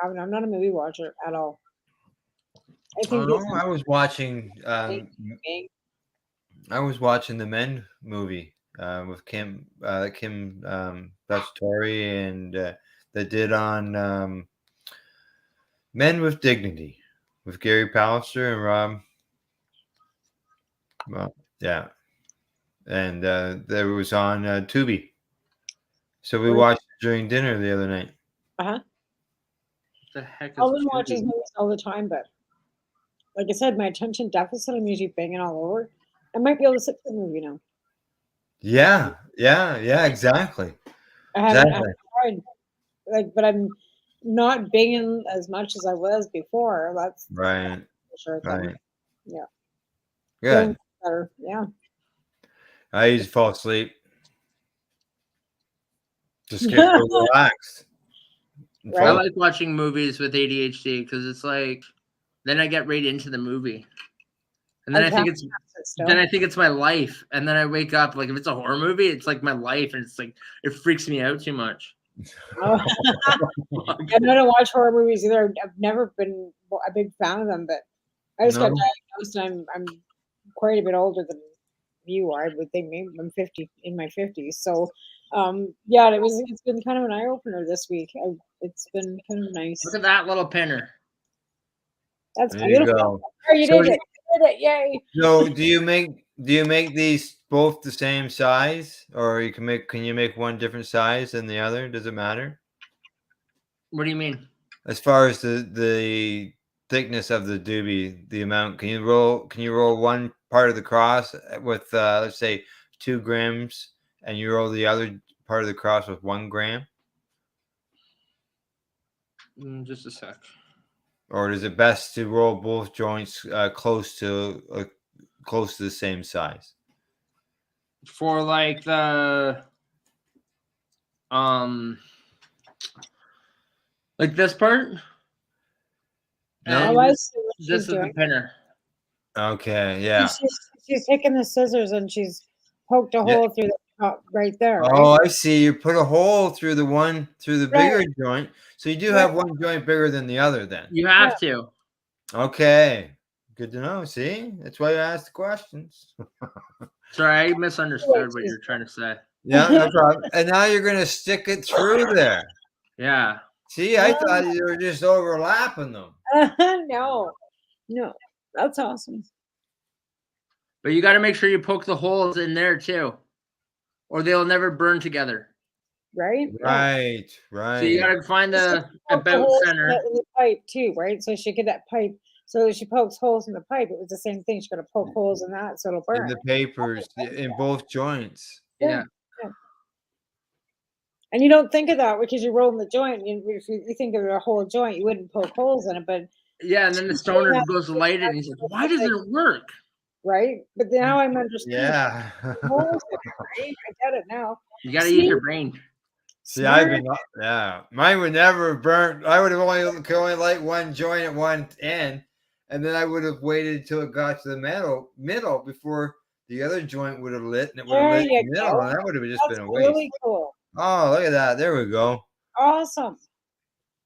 I'm not a movie watcher at all. I was watching. I was watching the Men movie with Kim Bachtori and that did on Men with Dignity with Gary Pallister and Rob. Well, yeah, and there was on Tubi. So we watched it during dinner the other night. The heck is I wouldn't watch these movies all the time, but like I said, my attention deficit, I'm usually banging all over. I might be able to sit through the movie now. Yeah, exactly. I haven't tried, but I'm not banging as much as I was before. That's right. For sure. Right. Yeah. Good. Better. Yeah. I usually fall asleep. Just get relaxed. I like watching movies with ADHD because it's like, then I get right into the movie, and then I think it's my life, and then I wake up like if it's a horror movie, it's like my life, and it's like it freaks me out too much. I don't watch horror movies either. I've never been a big fan of them, but I just got diagnosed, and I'm quite a bit older than you are. I would think maybe I'm 50 in my 50s. So, it's been kind of an eye opener this week. It's been kind of nice. Look at that little pinner. That's beautiful. You did it! Yay! So, do you make these both the same size, or can you make one different size than the other? Does it matter? What do you mean? As far as the thickness of the doobie, the amount, can you roll one part of the cross with let's say 2 grams, and you roll the other part of the cross with 1 gram? Just a sec. Or is it best to roll both joints close to the same size? For like the like this part? No, this is the pinner. Okay, yeah. She's taken the scissors and she's poked a hole through the top right there. Right? Oh, I see. You put a hole through the bigger joint. So you do have one joint bigger than the other then. You have to. Okay. Good to know. See? That's why I asked the questions. Sorry, I misunderstood what you're trying to say. Yeah, no problem. And now you're going to stick it through there. Yeah. See, I thought you were just overlapping them. No, that's awesome. But you got to make sure you poke the holes in there too, or they'll never burn together. right? Right. So you Right. gotta find the Poke the about holes center. in the pipe too, right? So she get that pipe. So she pokes holes in the pipe. It was the same thing. She got to poke holes in that so it'll In burn. the papers, in both joints. Yeah. Yeah. And you don't think of that because you're rolling the joint. If you think of a whole joint, you wouldn't poke holes in it. But Yeah, and then the stoner goes to light it and he's like, why doesn't it work? right? But now I'm understanding. Yeah. Holes in it, right? I get it now. You gotta See? use your brain. See, I've Smart. been, yeah, mine would never have burnt. I would have could only light one joint at one end, and then I would have waited until it got to the middle before the other joint would have lit, and it would have There lit you the middle, go. and that would have just That's been a waste. really cool. Oh, look at that! There we go. Awesome.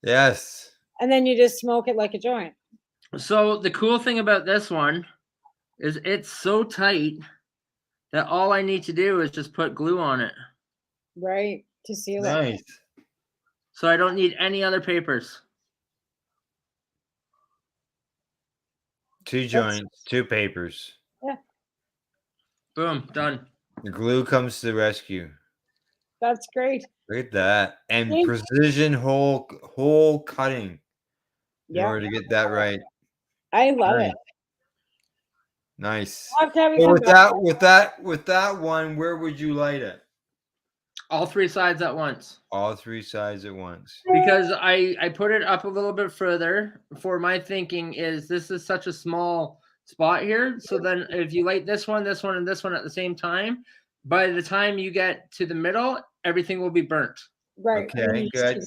Yes. And then you just smoke it like a joint. So the cool thing about this one is it's so tight that all I need to do is just put glue on it. Right. To seal it. Nice. So I don't need any other papers. Two joints, two papers. Yeah. Boom, done. The glue comes to the rescue. That's great. Look at that, and Thank you. precision hole cutting in Yeah. order to get that right. I love Nice. it. Nice. I'll have to have you So come with that one, where would you light it? All three sides at once. All three sides at once. Because I put it up a little bit further for my thinking is this is such a small spot here. So then if you light this one, and this one at the same time, by the time you get to the middle, everything will be burnt. Right. Okay, good.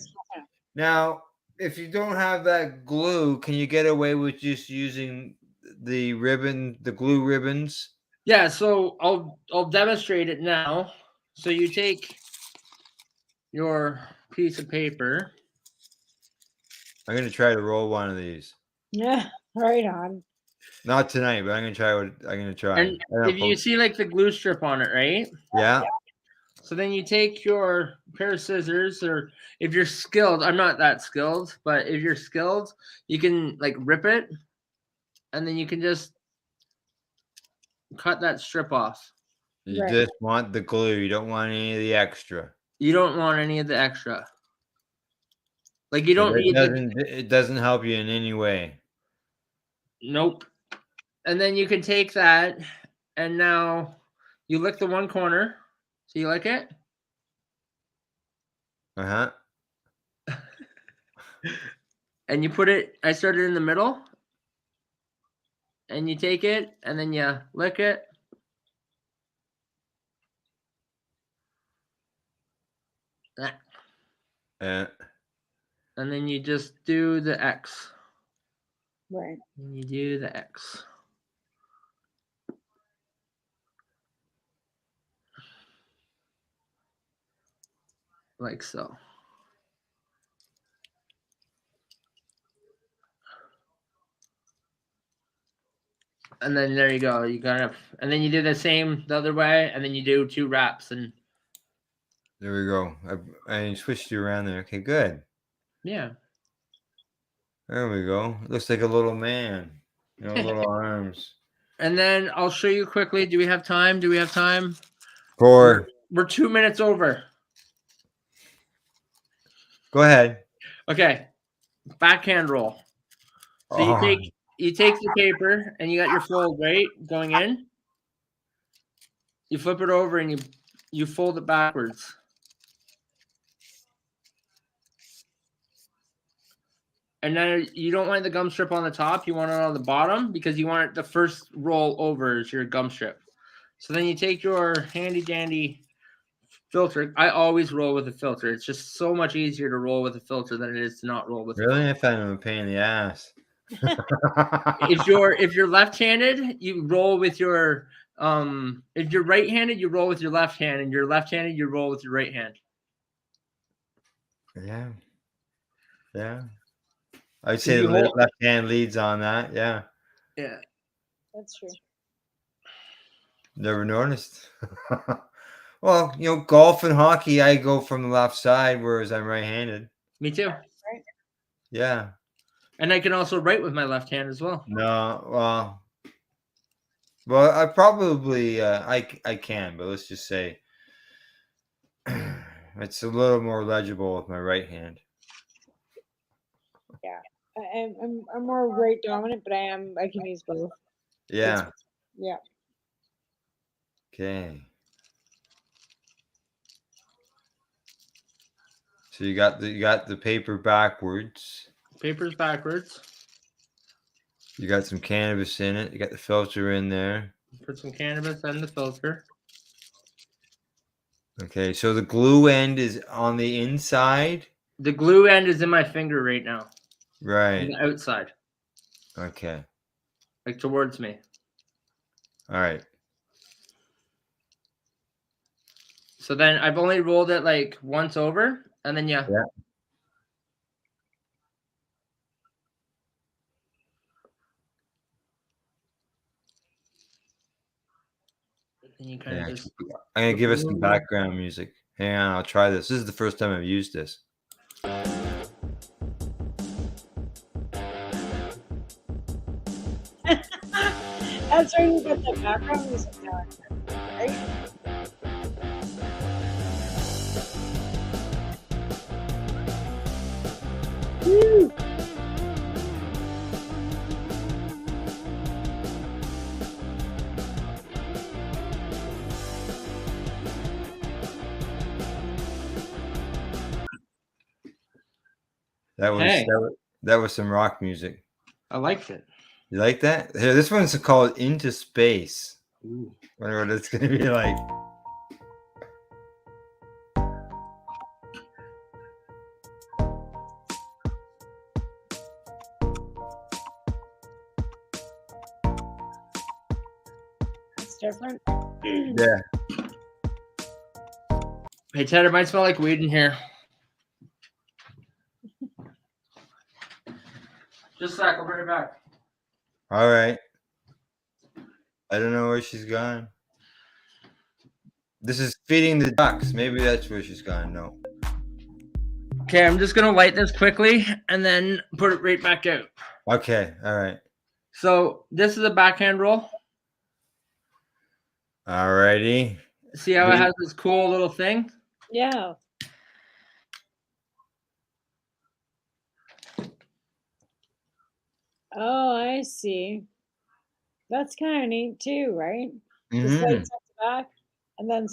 Now, if you don't have that glue, can you get away with just using the glue ribbons? Yeah, so I'll demonstrate it now. So you take your piece of paper. I'm gonna try to roll one of these. Yeah, right on. Not tonight, but I'm gonna try. And if you see like the glue strip on it, right? Yeah. So then you take your pair of scissors, or if you're skilled, I'm not that skilled, but if you're skilled, you can like rip it, and then you can just cut that strip off. You just want the glue. You don't want any of the extra. You don't want any of the extra. Like you don't need it doesn't help you in any way. Nope. And then you can take that, and now you lick the one corner. So you like it? Uh-huh. And you put it, I started in the middle. And you take it, and then you lick it. And then you just do the X. Right. And you do the X. Like so. And then there you go. You got and then you do the same the other way, and then you do 2 wraps, and there we go. I switched you around there. Okay, good. Yeah. There we go. Looks like a little man. Little arms. And then I'll show you quickly. Do we have time? We're 2 minutes over. Go ahead. Okay. Backhand roll. So you take the paper and you got your fold, right? Going in. You flip it over and you fold it backwards. And then you don't want the gum strip on the top. You want it on the bottom because you want it the first roll over is your gum strip. So then you take your handy dandy filter. I always roll with a filter. It's just so much easier to roll with a filter than it is to not roll with a filter. Really? I found him a pain in the ass. If you're left-handed, you roll with your if you're right-handed, you roll with your left hand, and you're left-handed, you roll with your right hand. Yeah. Yeah. I'd say the left hand leads on that. Yeah. Yeah. That's true. Never noticed. Well, golf and hockey, I go from the left side, whereas I'm right-handed. Me too. Right. Yeah. And I can also write with my left hand as well. No, well, I probably I can, but let's just say It's a little more legible with my right hand. Yeah, I'm more right dominant, but I can use both. Yeah. Yeah. Okay. So you got the paper backwards. Paper's backwards. You got some cannabis in it. You got the filter in there. Put some cannabis in the filter. Okay, so the glue end is on the inside. The glue end is in my finger right now. Right. On the outside. Okay. Like towards me. All right. So then I've only rolled it like once over, and then yeah. And you kind of just. I'm gonna give us some background music. Hang on, I'll try this. This is the first time I've used this. That's right. You got the background music now, right? Woo! That was some rock music. I liked it. You like that? Here, this one's called Into Space. Ooh. Wonder what it's gonna be like. That's different. Yeah. Hey Ted, it might smell like weed in here. Just a sec, I'll bring it back. All right. I don't know where she's gone. This is feeding the ducks. Maybe that's where she's gone. No. Okay, I'm just gonna light this quickly and then put it right back out. Okay. All right. So this is a backhand roll. All righty. See how it has this cool little thing? Yeah. Oh, I see. That's kind of neat too, right? Just lights at the back, and then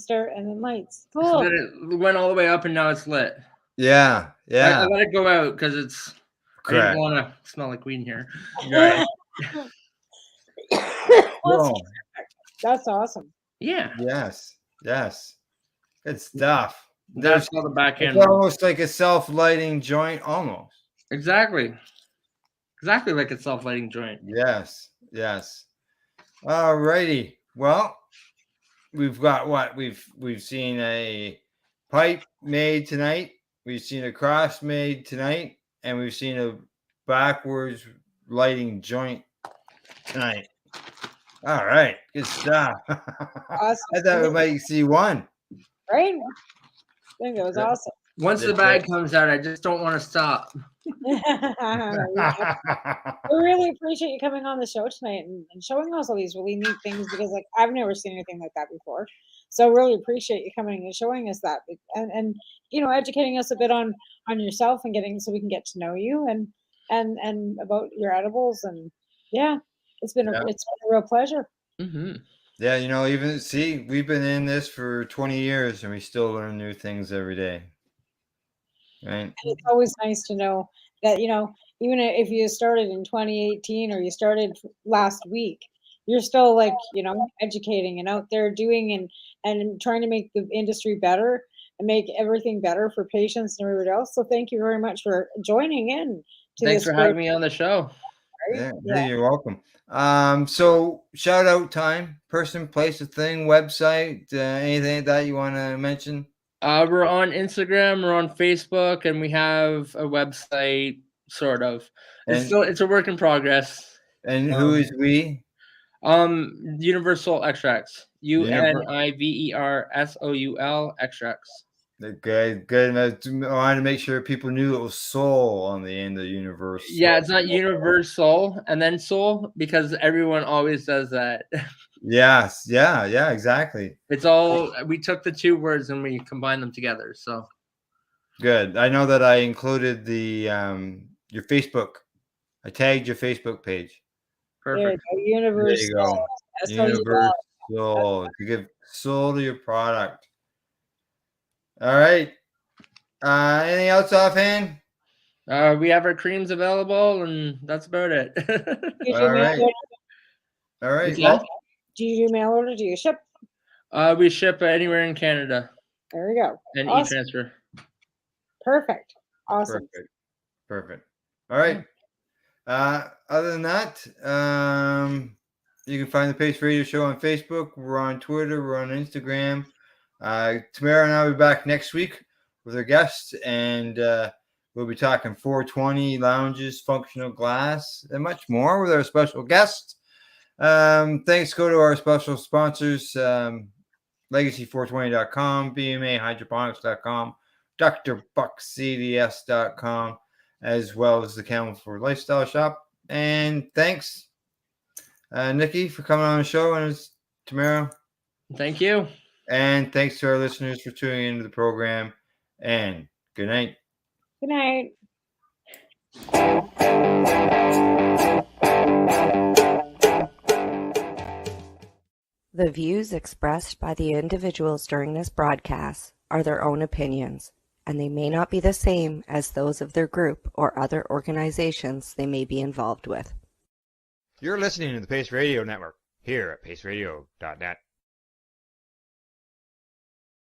lights. Cool. So then it went all the way up, and now it's lit. Yeah, yeah. I let it go out because it's. Correct. I didn't want to smell like weed in here. Right. That's awesome. Yeah. Yes. Yes. Good stuff. That's all the backhand. It's almost like a self-lighting joint, almost. Exactly. Exactly like a self-lighting joint. Yes. Yes. All righty. Well, we've got what? We've seen a pipe made tonight. We've seen a cross made tonight. And we've seen a backwards lighting joint tonight. All right. Good stuff. Awesome. I thought we might see one. Right? I think it was awesome. Once the bag comes out, I just don't want to stop. We really appreciate you coming on the show tonight and showing us all these really neat things, because like I've never seen anything like that before. So really appreciate you coming and showing us that, and you know, educating us a bit on yourself and getting so we can get to know you and about your edibles. And yeah, it's been a real pleasure. Mm-hmm. Yeah, you know, we've been in this for 20 years and we still learn new things every day. Right. And it's always nice to know that, you know, even if you started in 2018 or you started last week, you're still like, you know, educating and out there doing and trying to make the industry better and make everything better for patients and everybody else. So thank you very much for joining in. Thanks for having me on the show. Right? Yeah, you're welcome. So shout out time, person, place, a thing, website, anything that you want to mention? We're on Instagram, we're on Facebook, and we have a website, sort of. It's a work in progress. And who is we? Universoul Extracts. Universoul Extracts. Good, good. I wanted to make sure people knew it was soul on the end of Universe. Yeah, it's not Universoul and then Soul because everyone always does that. Yes, yeah, exactly. It's all we took the two words and we combined them together. So good. I know that I included the your Facebook. I tagged your Facebook page. Perfect. There you go. There you go. Universal. Universal. To give soul to your product. All right. Anything else offhand? We have our creams available, and that's about it. All right. All right. Well, do you do mail order? Do you ship? We ship anywhere in Canada. There we go. And Awesome. e-transfer. Perfect. Awesome. Perfect. All right. Other than that, you can find the Pace Radio Show on Facebook. We're on Twitter. We're on Instagram. Tamara and I will be back next week with our guests, and we'll be talking 420 lounges, functional glass, and much more with our special guest. Thanks go to our special sponsors, legacy420.com, bmahydroponics.com, drbuckcds.com, as well as the Campbellford Lifestyle Shop. And thanks, Nikki, for coming on the show, and it's Tamara. Thank you. And thanks to our listeners for tuning into the program. And good night. Good night. The views expressed by the individuals during this broadcast are their own opinions, and they may not be the same as those of their group or other organizations they may be involved with. You're listening to the Pace Radio Network here at paceradio.net.